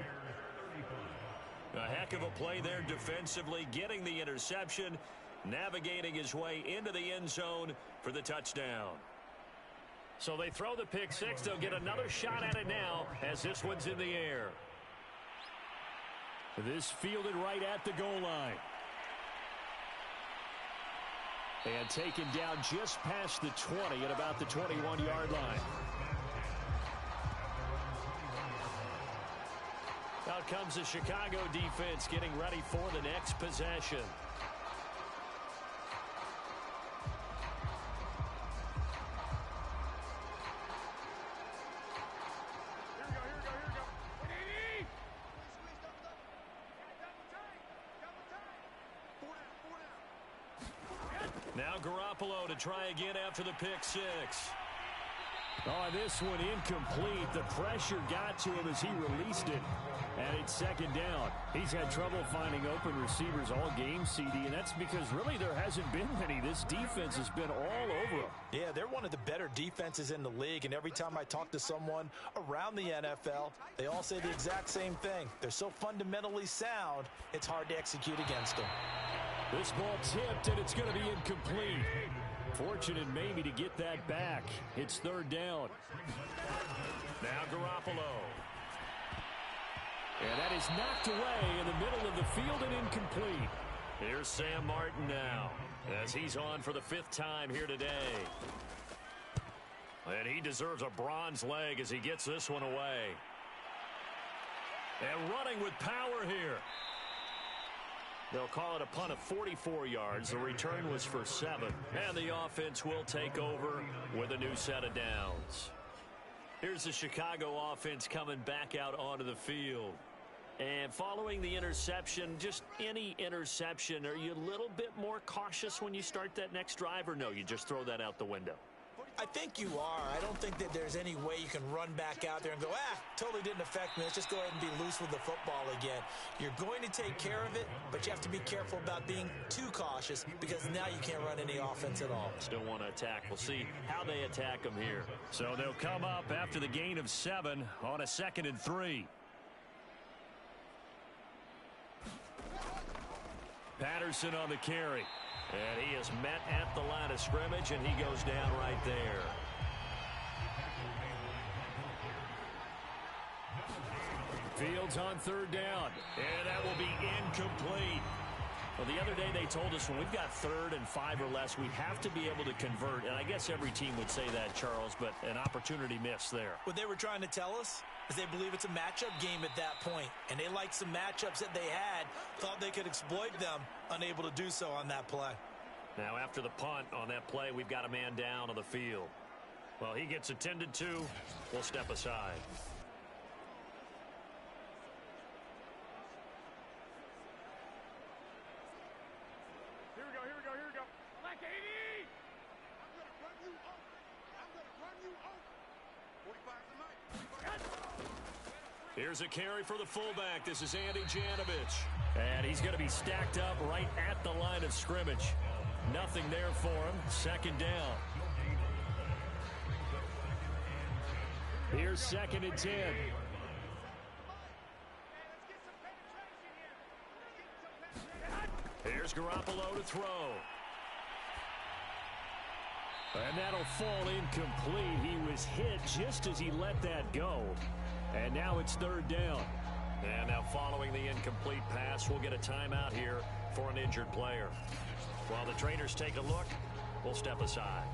A heck of a play there defensively, getting the interception, navigating his way into the end zone for the touchdown. So they throw the pick six. They'll get another shot at it now as this one's in the air. This fielded right at the goal line. And taken down just past the 20 at about the 21-yard line. Out comes the Chicago defense getting ready for the next possession. Now Garoppolo to try again after the pick six. Oh, this one incomplete. The pressure got to him as he released it. And it's 2nd down. He's had trouble finding open receivers all game, CD, and that's because really there hasn't been many. This defense has been all over him. Yeah, they're one of the better defenses in the league, and every time I talk to someone around the NFL, they all say the exact same thing. They're so fundamentally sound, it's hard to execute against them. This ball tipped, and it's going to be incomplete. Fortunate maybe to get that back. It's 3rd down. Now Garoppolo. And that is knocked away in the middle of the field and incomplete. Here's Sam Martin now as he's on for the 5th time here today. And he deserves a bronze leg as he gets this one away. And running with power here. They'll call it a punt of 44 yards. The return was for 7. And the offense will take over with a new set of downs. Here's the Chicago offense coming back out onto the field. And following the interception, just any interception, are you a little bit more cautious when you start that next drive, or no, you just throw that out the window? I think you are. I don't think that there's any way you can run back out there and go, totally didn't affect me. Let's just go ahead and be loose with the football again. You're going to take care of it, but you have to be careful about being too cautious because now you can't run any offense at all. Still want to attack. We'll see how they attack them here. So they'll come up after the gain of 7 on a 2nd and 3. Patterson on the carry. And he is met at the line of scrimmage, and he goes down right there. Fields on 3rd down. And that will be incomplete. Well, the other day they told us when we've got 3rd and 5 or less, we have to be able to convert. And I guess every team would say that, Charles, but an opportunity missed there. What they were trying to tell us is they believe it's a matchup game at that point. And they liked some matchups that they had, thought they could exploit them, unable to do so on that play. Now after the punt on that play, we've got a man down on the field. Well, he gets attended to. We'll step aside. Here we go. Black 80! I'm going to run you over. 45 tonight. Here's a carry for the fullback. This is Andy Janovich. And he's going to be stacked up right at the line of scrimmage. Nothing there for him. 2nd down. Here's 2nd and 10. Here's Garoppolo to throw. And that'll fall incomplete. He was hit just as he let that go. And now it's 3rd down. And now following the incomplete pass, we'll get a timeout here for an injured player. While the trainers take a look, we'll step aside.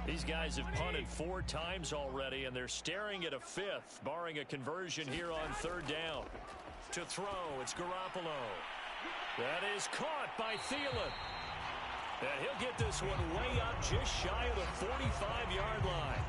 These guys have punted 4 times already, and they're staring at a 5th, barring a conversion here on 3rd down. To throw, it's Garoppolo. That is caught by Thielen. And he'll get this one way up just shy of the 45-yard line.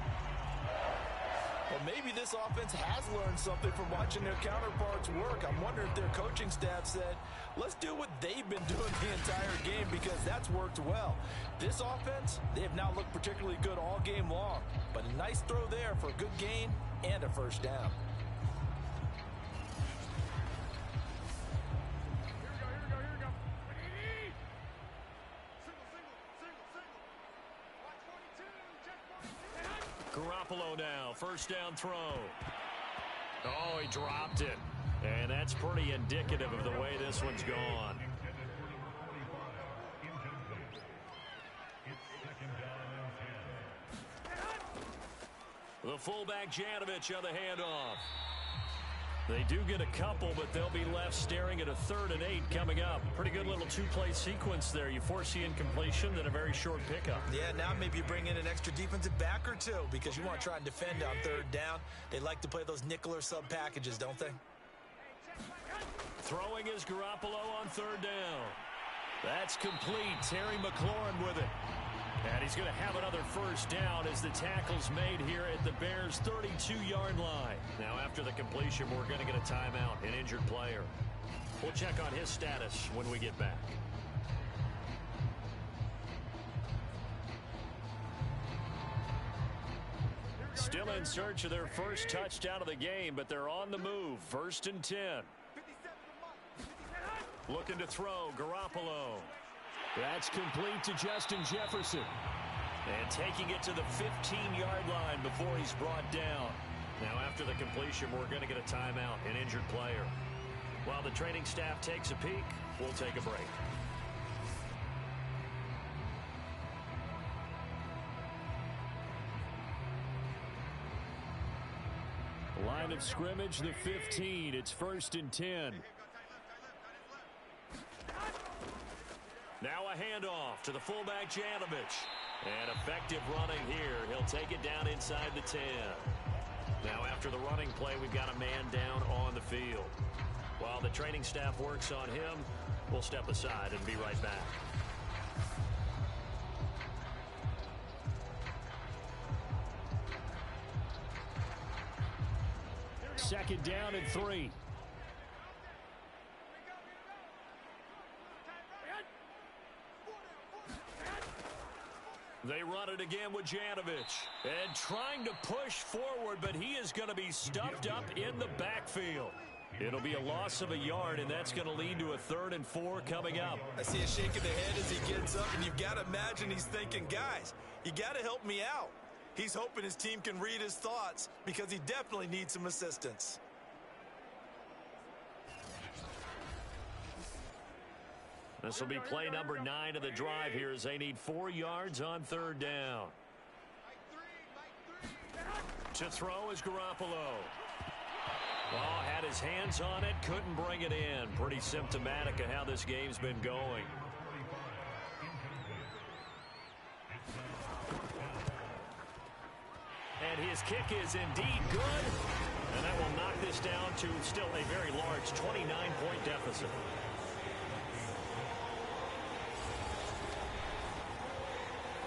Well, maybe this offense has learned something from watching their counterparts work. I'm wondering if their coaching staff said, let's do what they've been doing the entire game because that's worked well. This offense, they have not looked particularly good all game long. But a nice throw there for a good gain and a 1st down. Garoppolo now, 1st down throw. Oh, he dropped it. And that's pretty indicative of the way this one's gone. The fullback Janovich on the handoff. They do get a couple, but they'll be left staring at a 3rd and 8 coming up. Pretty good little 2-play sequence there. You force the incompletion, then a very short pickup. Yeah, now maybe you bring in an extra defensive back or 2 because you want to try and defend on 3rd down. They like to play those nickel or sub packages, don't they? Throwing is Garoppolo on 3rd down. That's complete. Terry McLaurin with it. And he's going to have another 1st down as the tackle's made here at the Bears' 32-yard line. Now, after the completion, we're going to get a timeout, an injured player. We'll check on his status when we get back. Still in search of their first touchdown of the game, but they're on the move. 1st and 10. Looking to throw, Garoppolo. That's complete to Justin Jefferson. And taking it to the 15-yard line before he's brought down. Now, after the completion, we're going to get a timeout, an injured player. While the training staff takes a peek, we'll take a break. Line of scrimmage, the 15. It's 1st and 10. Now a handoff to the fullback Janovich. And effective running here. He'll take it down inside the 10. Now after the running play, we've got a man down on the field. While the training staff works on him, we'll step aside and be right back. second down and 3. They run it again with Janovich. And trying to push forward, but he is going to be stuffed up in the backfield. It'll be a loss of a yard, and that's going to lead to a 3rd and 4 coming up. I see a shake of the head as he gets up, and you've got to imagine he's thinking, guys, you got to help me out. He's hoping his team can read his thoughts because he definitely needs some assistance. This will be play number 9 of the drive here as they need 4 yards on 3rd down. To throw is Garoppolo. Oh, had his hands on it, couldn't bring it in. Pretty symptomatic of how this game's been going. And his kick is indeed good. And that will knock this down to still a very large 29-point deficit.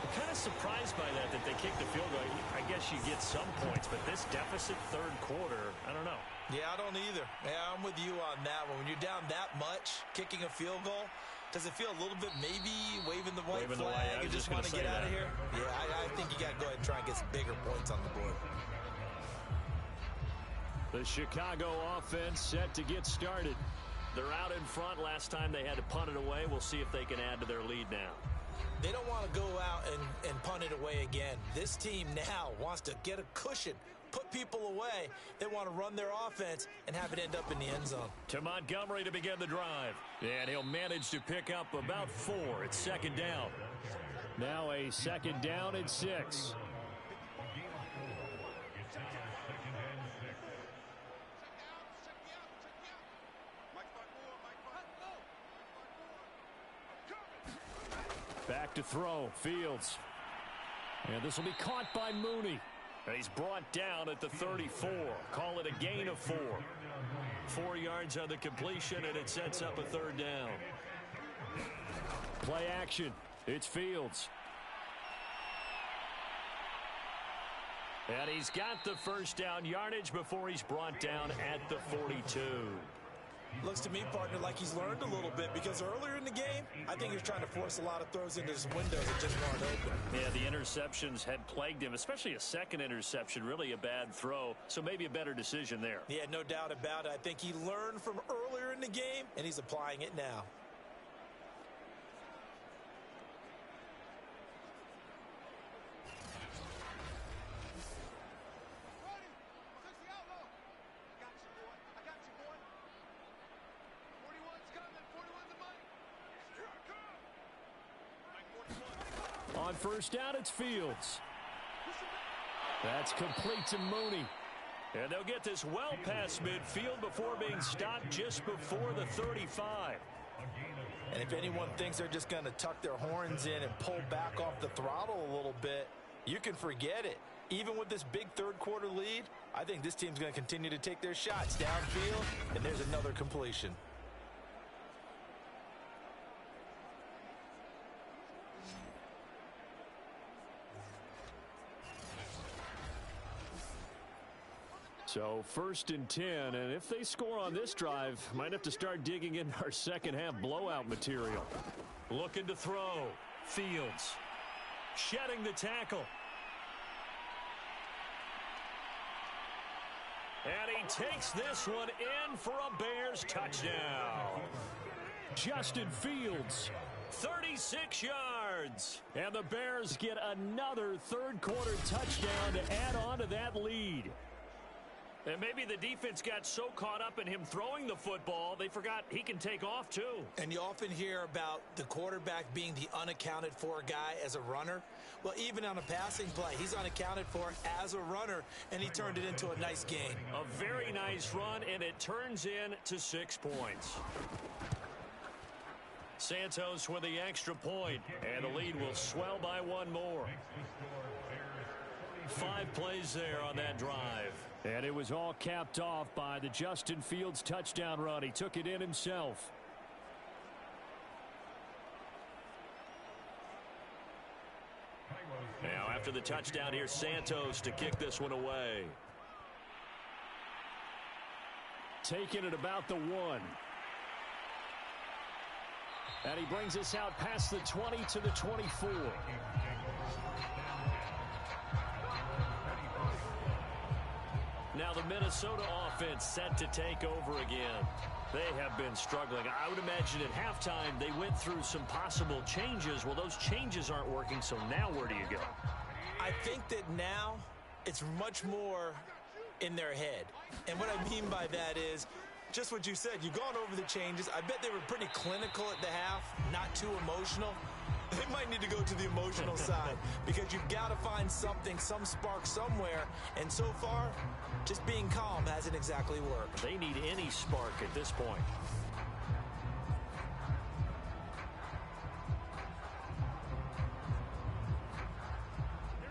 I'm kind of surprised by that they kicked the field goal. I guess you get some points, but this deficit 3rd quarter, I don't know. Yeah, I don't either. Yeah, I'm with you on that one. When you're down that much, kicking a field goal, does it feel a little bit maybe waving the white flag and just want to get out of here? Yeah, I think you got to go ahead and try and get some bigger points on the board. The Chicago offense set to get started. They're out in front. Last time they had to punt it away. We'll see if they can add to their lead now. They don't want to go out and punt it away again. This team now wants to get a cushion, put people away. They want to run their offense and have it end up in the end zone. To Montgomery to begin the drive. And he'll manage to pick up about 4. It's 2nd down. Now a 2nd down and 6. Back to throw, Fields. And this will be caught by Mooney. And he's brought down at the 34. Call it a gain of 4. 4 yards on the completion, and it sets up a 3rd down. Play action. It's Fields. And he's got the 1st down yardage before he's brought down at the 42. Looks to me, partner, like he's learned a little bit because earlier in the game, I think he was trying to force a lot of throws into his windows that just weren't open. Yeah, the interceptions had plagued him, especially a 2nd interception, really a bad throw. So maybe a better decision there. Yeah, no doubt about it. I think he learned from earlier in the game, and he's applying it now. On 1st down, it's Fields. That's complete to Mooney. And they'll get this well past midfield before being stopped just before the 35. And if anyone thinks they're just going to tuck their horns in and pull back off the throttle a little bit, you can forget it. Even with this big 3rd quarter lead, I think this team's going to continue to take their shots downfield, and there's another completion. So 1st and 10, and if they score on this drive, might have to start digging in our second-half blowout material. Looking to throw. Fields. Shedding the tackle. And he takes this one in for a Bears touchdown. Justin Fields. 36 yards. And the Bears get another 3rd quarter touchdown to add on to that lead. And maybe the defense got so caught up in him throwing the football, they forgot he can take off too. And you often hear about the quarterback being the unaccounted for guy as a runner. Well, even on a passing play, he's unaccounted for as a runner, and he turned it into a nice gain. A very nice run, and it turns in to 6 points. Santos with the extra point, and the lead will swell by 1 more. 5 plays there on that drive. And it was all capped off by the Justin Fields touchdown run. He took it in himself. Now after the touchdown, here's Santos to kick this one away. taken at about the 1. And he brings us out past the 20 to the 24. Now the Minnesota offense set to take over again. They have been struggling. I would imagine at halftime they went through some possible changes. Well, those changes aren't working, so now where do you go? I think that now it's much more in their head. And what I mean by that is just what you said. You've gone over the changes. I bet they were pretty clinical at the half, not too emotional. They might need to go to the emotional side because you've got to find something, some spark somewhere. And so far, just being calm hasn't exactly worked. They need any spark at this point.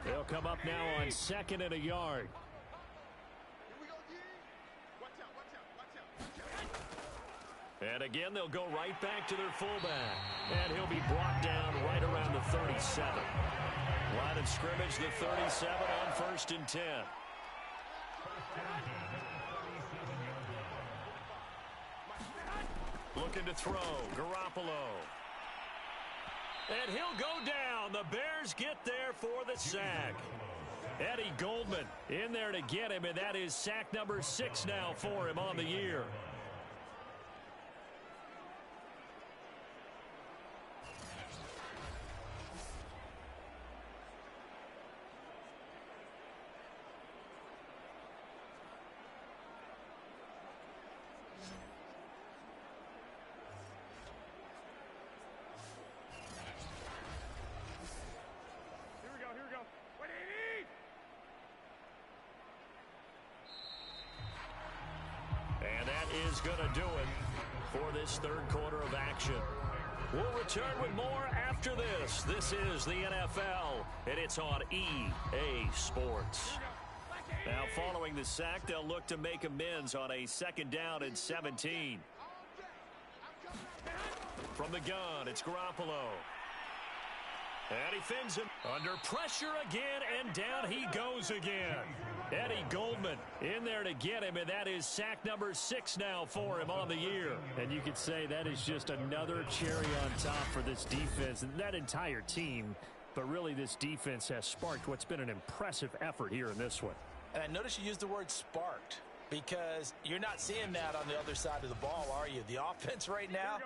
They'll come up now on 2nd and a yard. And again, they'll go right back to their fullback. And he'll be brought down right around the 37. Line of scrimmage, the 37 on 1st and 10. Looking to throw, Garoppolo. And he'll go down. The Bears get there for the sack. Eddie Goldman in there to get him, and that is sack number 6 now for him on the year. Is going to do it for this 3rd quarter of action. We'll return with more after this. This is the NFL, and it's on EA Sports. Now, following the sack, they'll look to make amends on a 2nd down and 17. From the gun, it's Garoppolo. And he fins him under pressure again, and down he goes again. Eddie Goldman in there to get him, and that is sack number 6 now for him on the year. And you could say that is just another cherry on top for this defense and that entire team. But really, this defense has sparked what's been an impressive effort here in this one. And I noticed you used the word sparked because you're not seeing that on the other side of the ball, are you? The offense right now,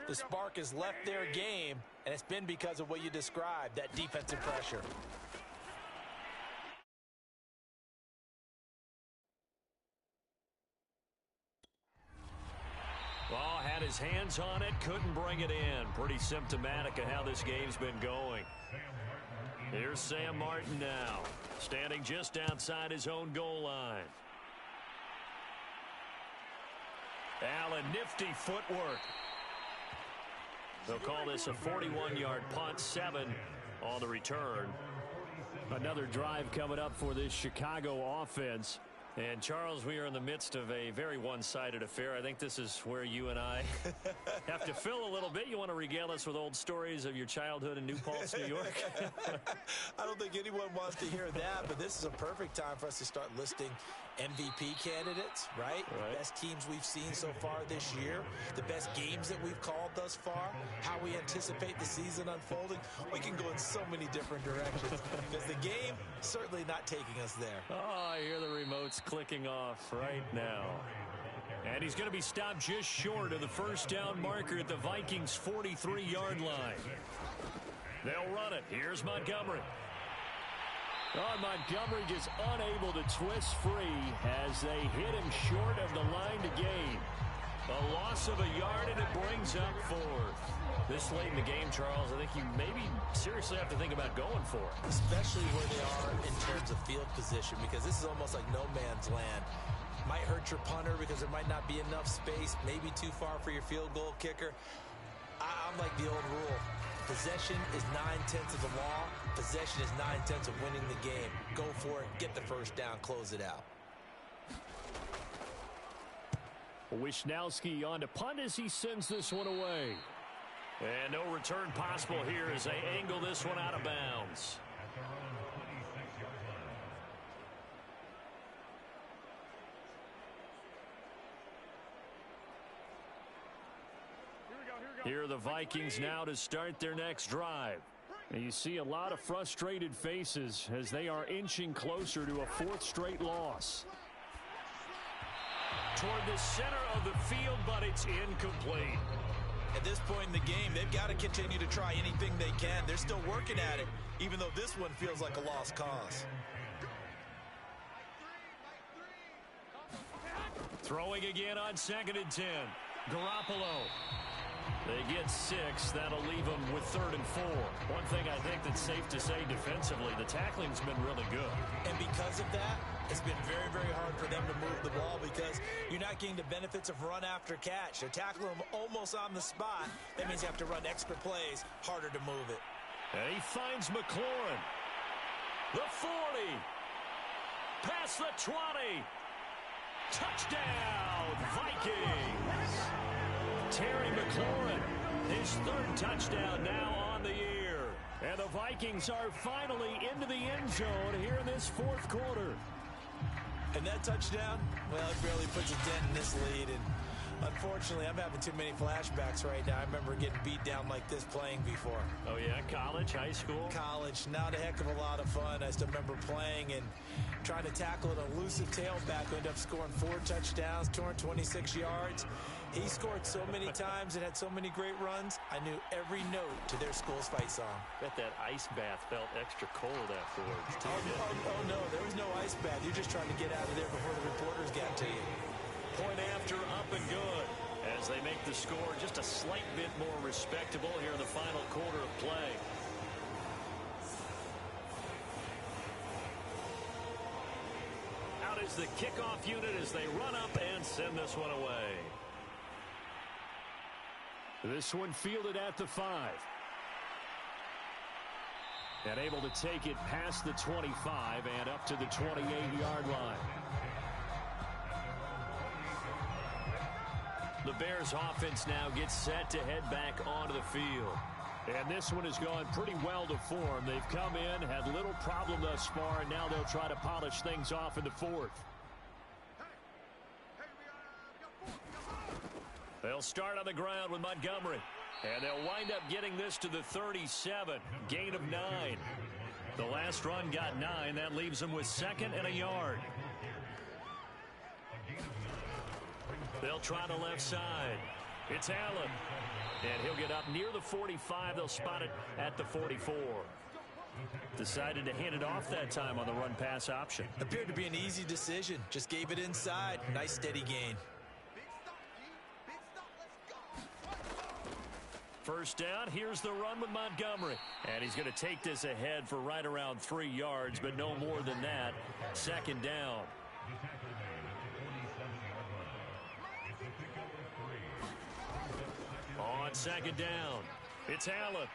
the spark has left their game, and it's been because of what you described, that defensive pressure. Well, had his hands on it, couldn't bring it in. Pretty symptomatic of how this game's been going. Here's Sam Martin now, standing just outside his own goal line. Allen, nifty footwork. They'll call this a 41-yard punt, 7 on the return. Another drive coming up for this Chicago offense. And, Charles, we are in the midst of a very one-sided affair. I think this is where you and I have to fill a little bit. You want to regale us with old stories of your childhood in New Paltz, New York? I don't think anyone wants to hear that, but this is a perfect time for us to start listing MVP candidates, right? The best teams we've seen so far this year, the best games that we've called thus far, how we anticipate the season unfolding. We can go in so many different directions because the game certainly not taking us there. Oh, I hear the remote's clicking off right now. And he's going to be stopped just short of the 1st down marker at the Vikings' 43-yard line. They'll run it. Here's Montgomery. Oh, Montgomery just unable to twist free as they hit him short of the line to gain. A loss of a yard, and it brings up 4th. This late in the game, Charles, I think you maybe seriously have to think about going for it. Especially where they are in terms of field position, because this is almost like no man's land. Might hurt your punter because there might not be enough space, maybe too far for your field goal kicker. I'm like the old rule. Possession is 9/10 of the law. Possession is 9/10 of winning the game. Go for it. Get the 1st down. Close it out. Wisnowski on to punt as he sends this one away. And no return possible here as they angle this one out of bounds. Here are the Vikings now to start their next drive. And you see a lot of frustrated faces as they are inching closer to a fourth straight loss. Toward the center of the field, but it's incomplete. At this point in the game, they've got to continue to try anything they can. They're still working at it, even though this one feels like a lost cause. Throwing again on 2nd and 10. Garoppolo. They get 6. That'll leave them with 3rd and 4. One thing I think that's safe to say defensively, the tackling's been really good. And because of that, it's been very, very hard for them to move the ball because you're not getting the benefits of run after catch. They're tackling them almost on the spot. That means you have to run extra plays, harder to move it. And he finds McLaurin. The 40. Past the 20. Touchdown, Vikings. Terry McLaurin, his 3rd touchdown now on the year. And the Vikings are finally into the end zone here in this 4th quarter. And that touchdown, well, it barely puts a dent in this lead. And unfortunately, I'm having too many flashbacks right now. I remember getting beat down like this playing before. Oh, yeah? College, high school? College. Not a heck of a lot of fun. I still remember playing and trying to tackle an elusive tailback who ended up scoring 4 touchdowns, 226 yards. He scored so many times and had so many great runs, I knew every note to their school's fight song. Bet that ice bath felt extra cold afterwards, too. Oh, no, there was no ice bath. You're just trying to get out of there before the reporters got to you. Point after, up and good. As they make the score just a slight bit more respectable here in the final quarter of play. Out is the kickoff unit as they run up and send this one away. This one fielded at the 5. And able to take it past the 25 and up to the 28-yard line. The Bears offense now gets set to head back onto the field. And this one has gone pretty well to form. They've come in, had little problem thus far, and now they'll try to polish things off in the 4th. They'll start on the ground with Montgomery. And they'll wind up getting this to the 37. Gain of 9. The last run got 9. That leaves them with 2nd and a yard. They'll try the left side. It's Allen. And he'll get up near the 45. They'll spot it at the 44. Decided to hand it off that time on the run-pass option. Appeared to be an easy decision. Just gave it inside. Nice steady gain. First down, here's the run with Montgomery. And he's going to take this ahead for right around 3 yards, but no more than that. 2nd down. On 2nd down, it's Allen.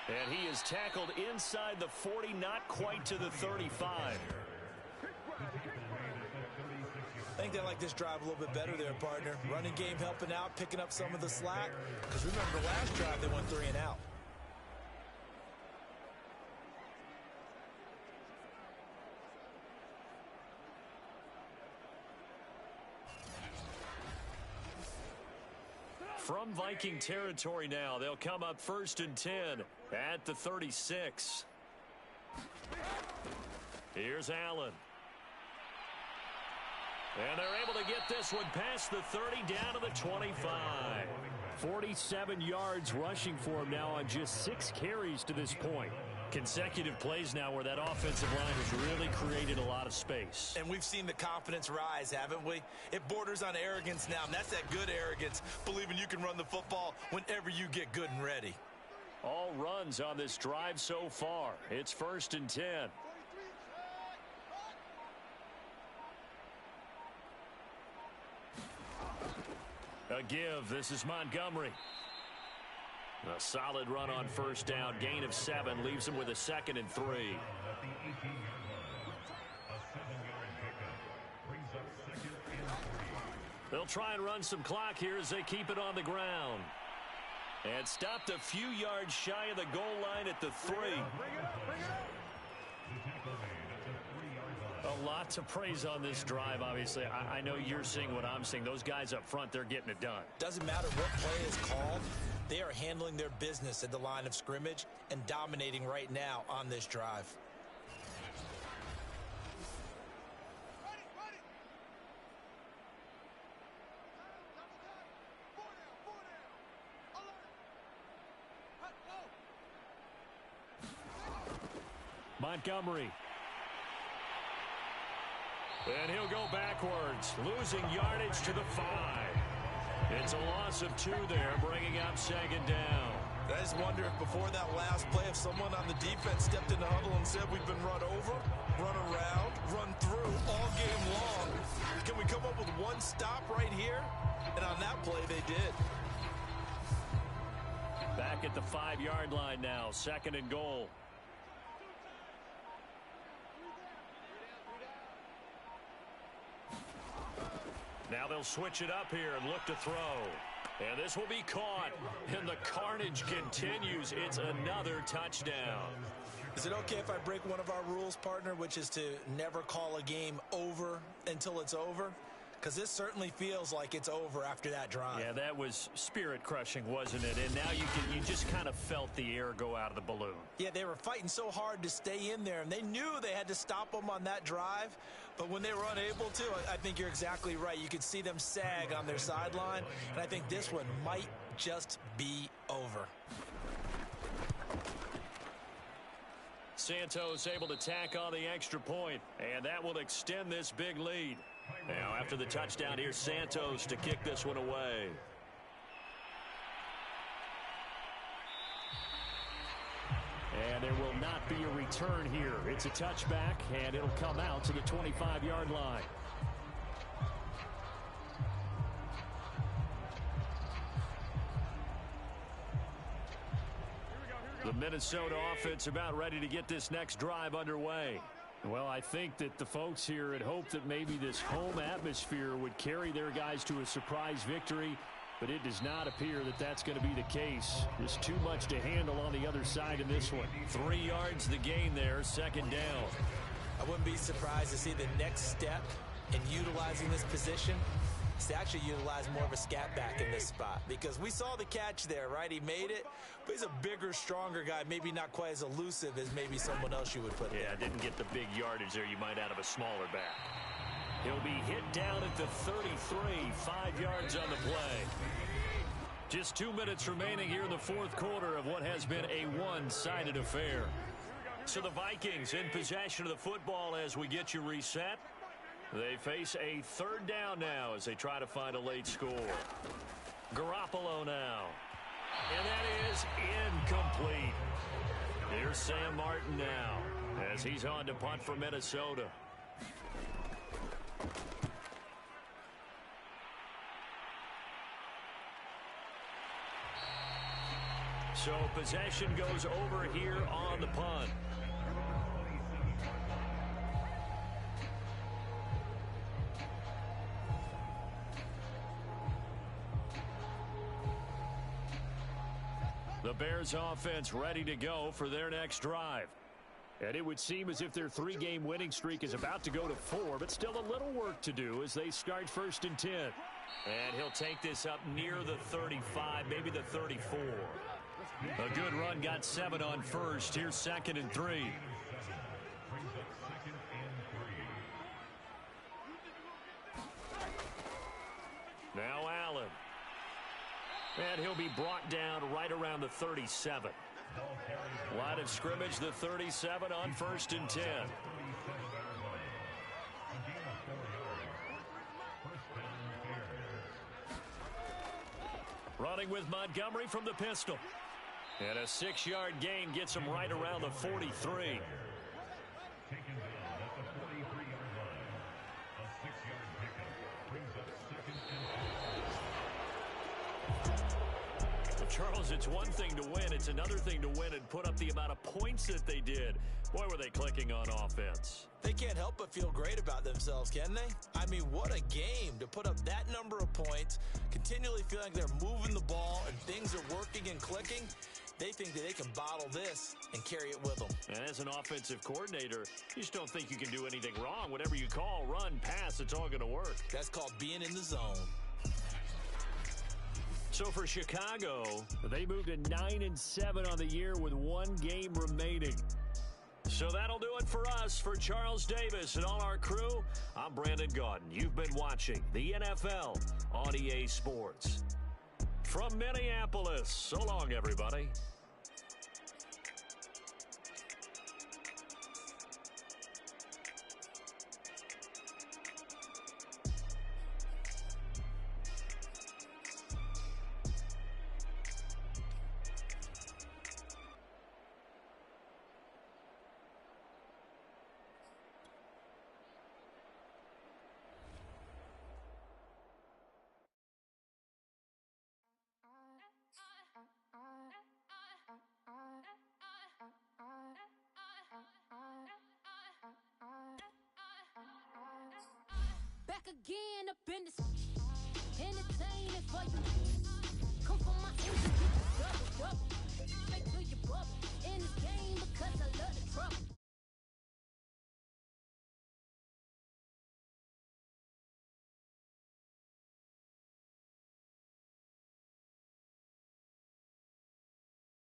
And he is tackled inside the 40, not quite to the 35. I think they like this drive a little bit better there, partner. Running game helping out, picking up some of the slack. Because remember, the last drive they went 3 and out. From Viking territory now, they'll come up 1st and 10 at the 36. Here's Allen. And they're able to get this one past the 30 down to the 25. 47 yards rushing for him now on just 6 carries to this point. Consecutive plays now where that offensive line has really created a lot of space. And we've seen the confidence rise, haven't we? It borders on arrogance now, and that's that good arrogance, believing you can run the football whenever you get good and ready. All runs on this drive so far. It's 1st and 10. A give. This is Montgomery. A solid run on 1st down. Gain of 7 leaves him with a 2nd and 3. They'll try and run some clock here as they keep it on the ground. And stopped a few yards shy of the goal line at the 3. A Well, lots of praise on this drive, obviously. I know you're seeing what I'm seeing. Those guys up front, they're getting it done. Doesn't matter what play is called. They are handling their business at the line of scrimmage and dominating right now on this drive. Montgomery. And he'll go backwards, losing yardage to the 5. It's a loss of 2 there, bringing up second down. I just wonder if before that last play, if someone on the defense stepped in the huddle and said we've been run over, run around, run through all game long. Can we come up with one stop right here? And on that play, they did. Back at the 5-yard line now, second and goal. Now they'll switch it up here and look to throw. And this will be caught. And the carnage continues. It's another touchdown. Is it okay if I break one of our rules, partner, which is to never call a game over until it's over? Because this certainly feels like it's over after that drive. Yeah, that was spirit-crushing, wasn't it? And now you just kind of felt the air go out of the balloon. Yeah, they were fighting so hard to stay in there, and they knew they had to stop them on that drive. But when they were unable to, I think you're exactly right. You could see them sag on their sideline, and I think this one might just be over. Santos able to tack on the extra point, and that will extend this big lead. Now, after the touchdown, here's Santos to kick this one away. And there will not be a return here. It's a touchback, and it'll come out to the 25-yard line. The Minnesota offense about ready to get this next drive underway. Well, I think that the folks here had hoped that maybe this home atmosphere would carry their guys to a surprise victory, but it does not appear that that's going to be the case. There's too much to handle on the other side in this one. 3 yards the gain there, second down. I wouldn't be surprised to see the next step in utilizing this position is to actually utilize more of a scat back in this spot, because we saw the catch there, right? He made it, but he's a bigger, stronger guy, maybe not quite as elusive as maybe someone else you would put there. Yeah, didn't get the big yardage there you might out of a smaller back. He'll be hit down at the 33, 5 yards on the play. Just 2 minutes remaining here in the fourth quarter of what has been a one-sided affair. So the Vikings in possession of the football as we get you reset. They face a third down now as they try to find a late score. Garoppolo now. And that is incomplete. Here's Sam Martin now as he's on to punt for Minnesota. So possession goes over here on the punt. The Bears offense ready to go for their next drive. And it would seem as if their 3-game winning streak is about to go to 4, but still a little work to do as they start 1st and 10. And he'll take this up near the 35, maybe the 34. A good run, got 7 on first. Here's 2nd and 3. Now Allen. And he'll be brought down right around the 37. Line of scrimmage, the 37 on 1st and 10. Running with Montgomery from the pistol. And a 6-yard gain gets him right around the 43. Charles, it's one thing to win. It's another thing to win and put up the amount of points that they did. Boy, were they clicking on offense. They can't help but feel great about themselves, can they? I mean, what a game to put up that number of points, continually feeling like they're moving the ball and things are working and clicking. They think that they can bottle this and carry it with them. And as an offensive coordinator, you just don't think you can do anything wrong. Whatever you call, run, pass, it's all going to work. That's called being in the zone. So for Chicago, They moved to 9-7 on the year with one game remaining. so that'll do it for us. For Charles Davis and all our crew, I'm Brandon Gaudin. You've been watching the NFL on EA Sports. From Minneapolis, so long, everybody. Back again up in this entertaining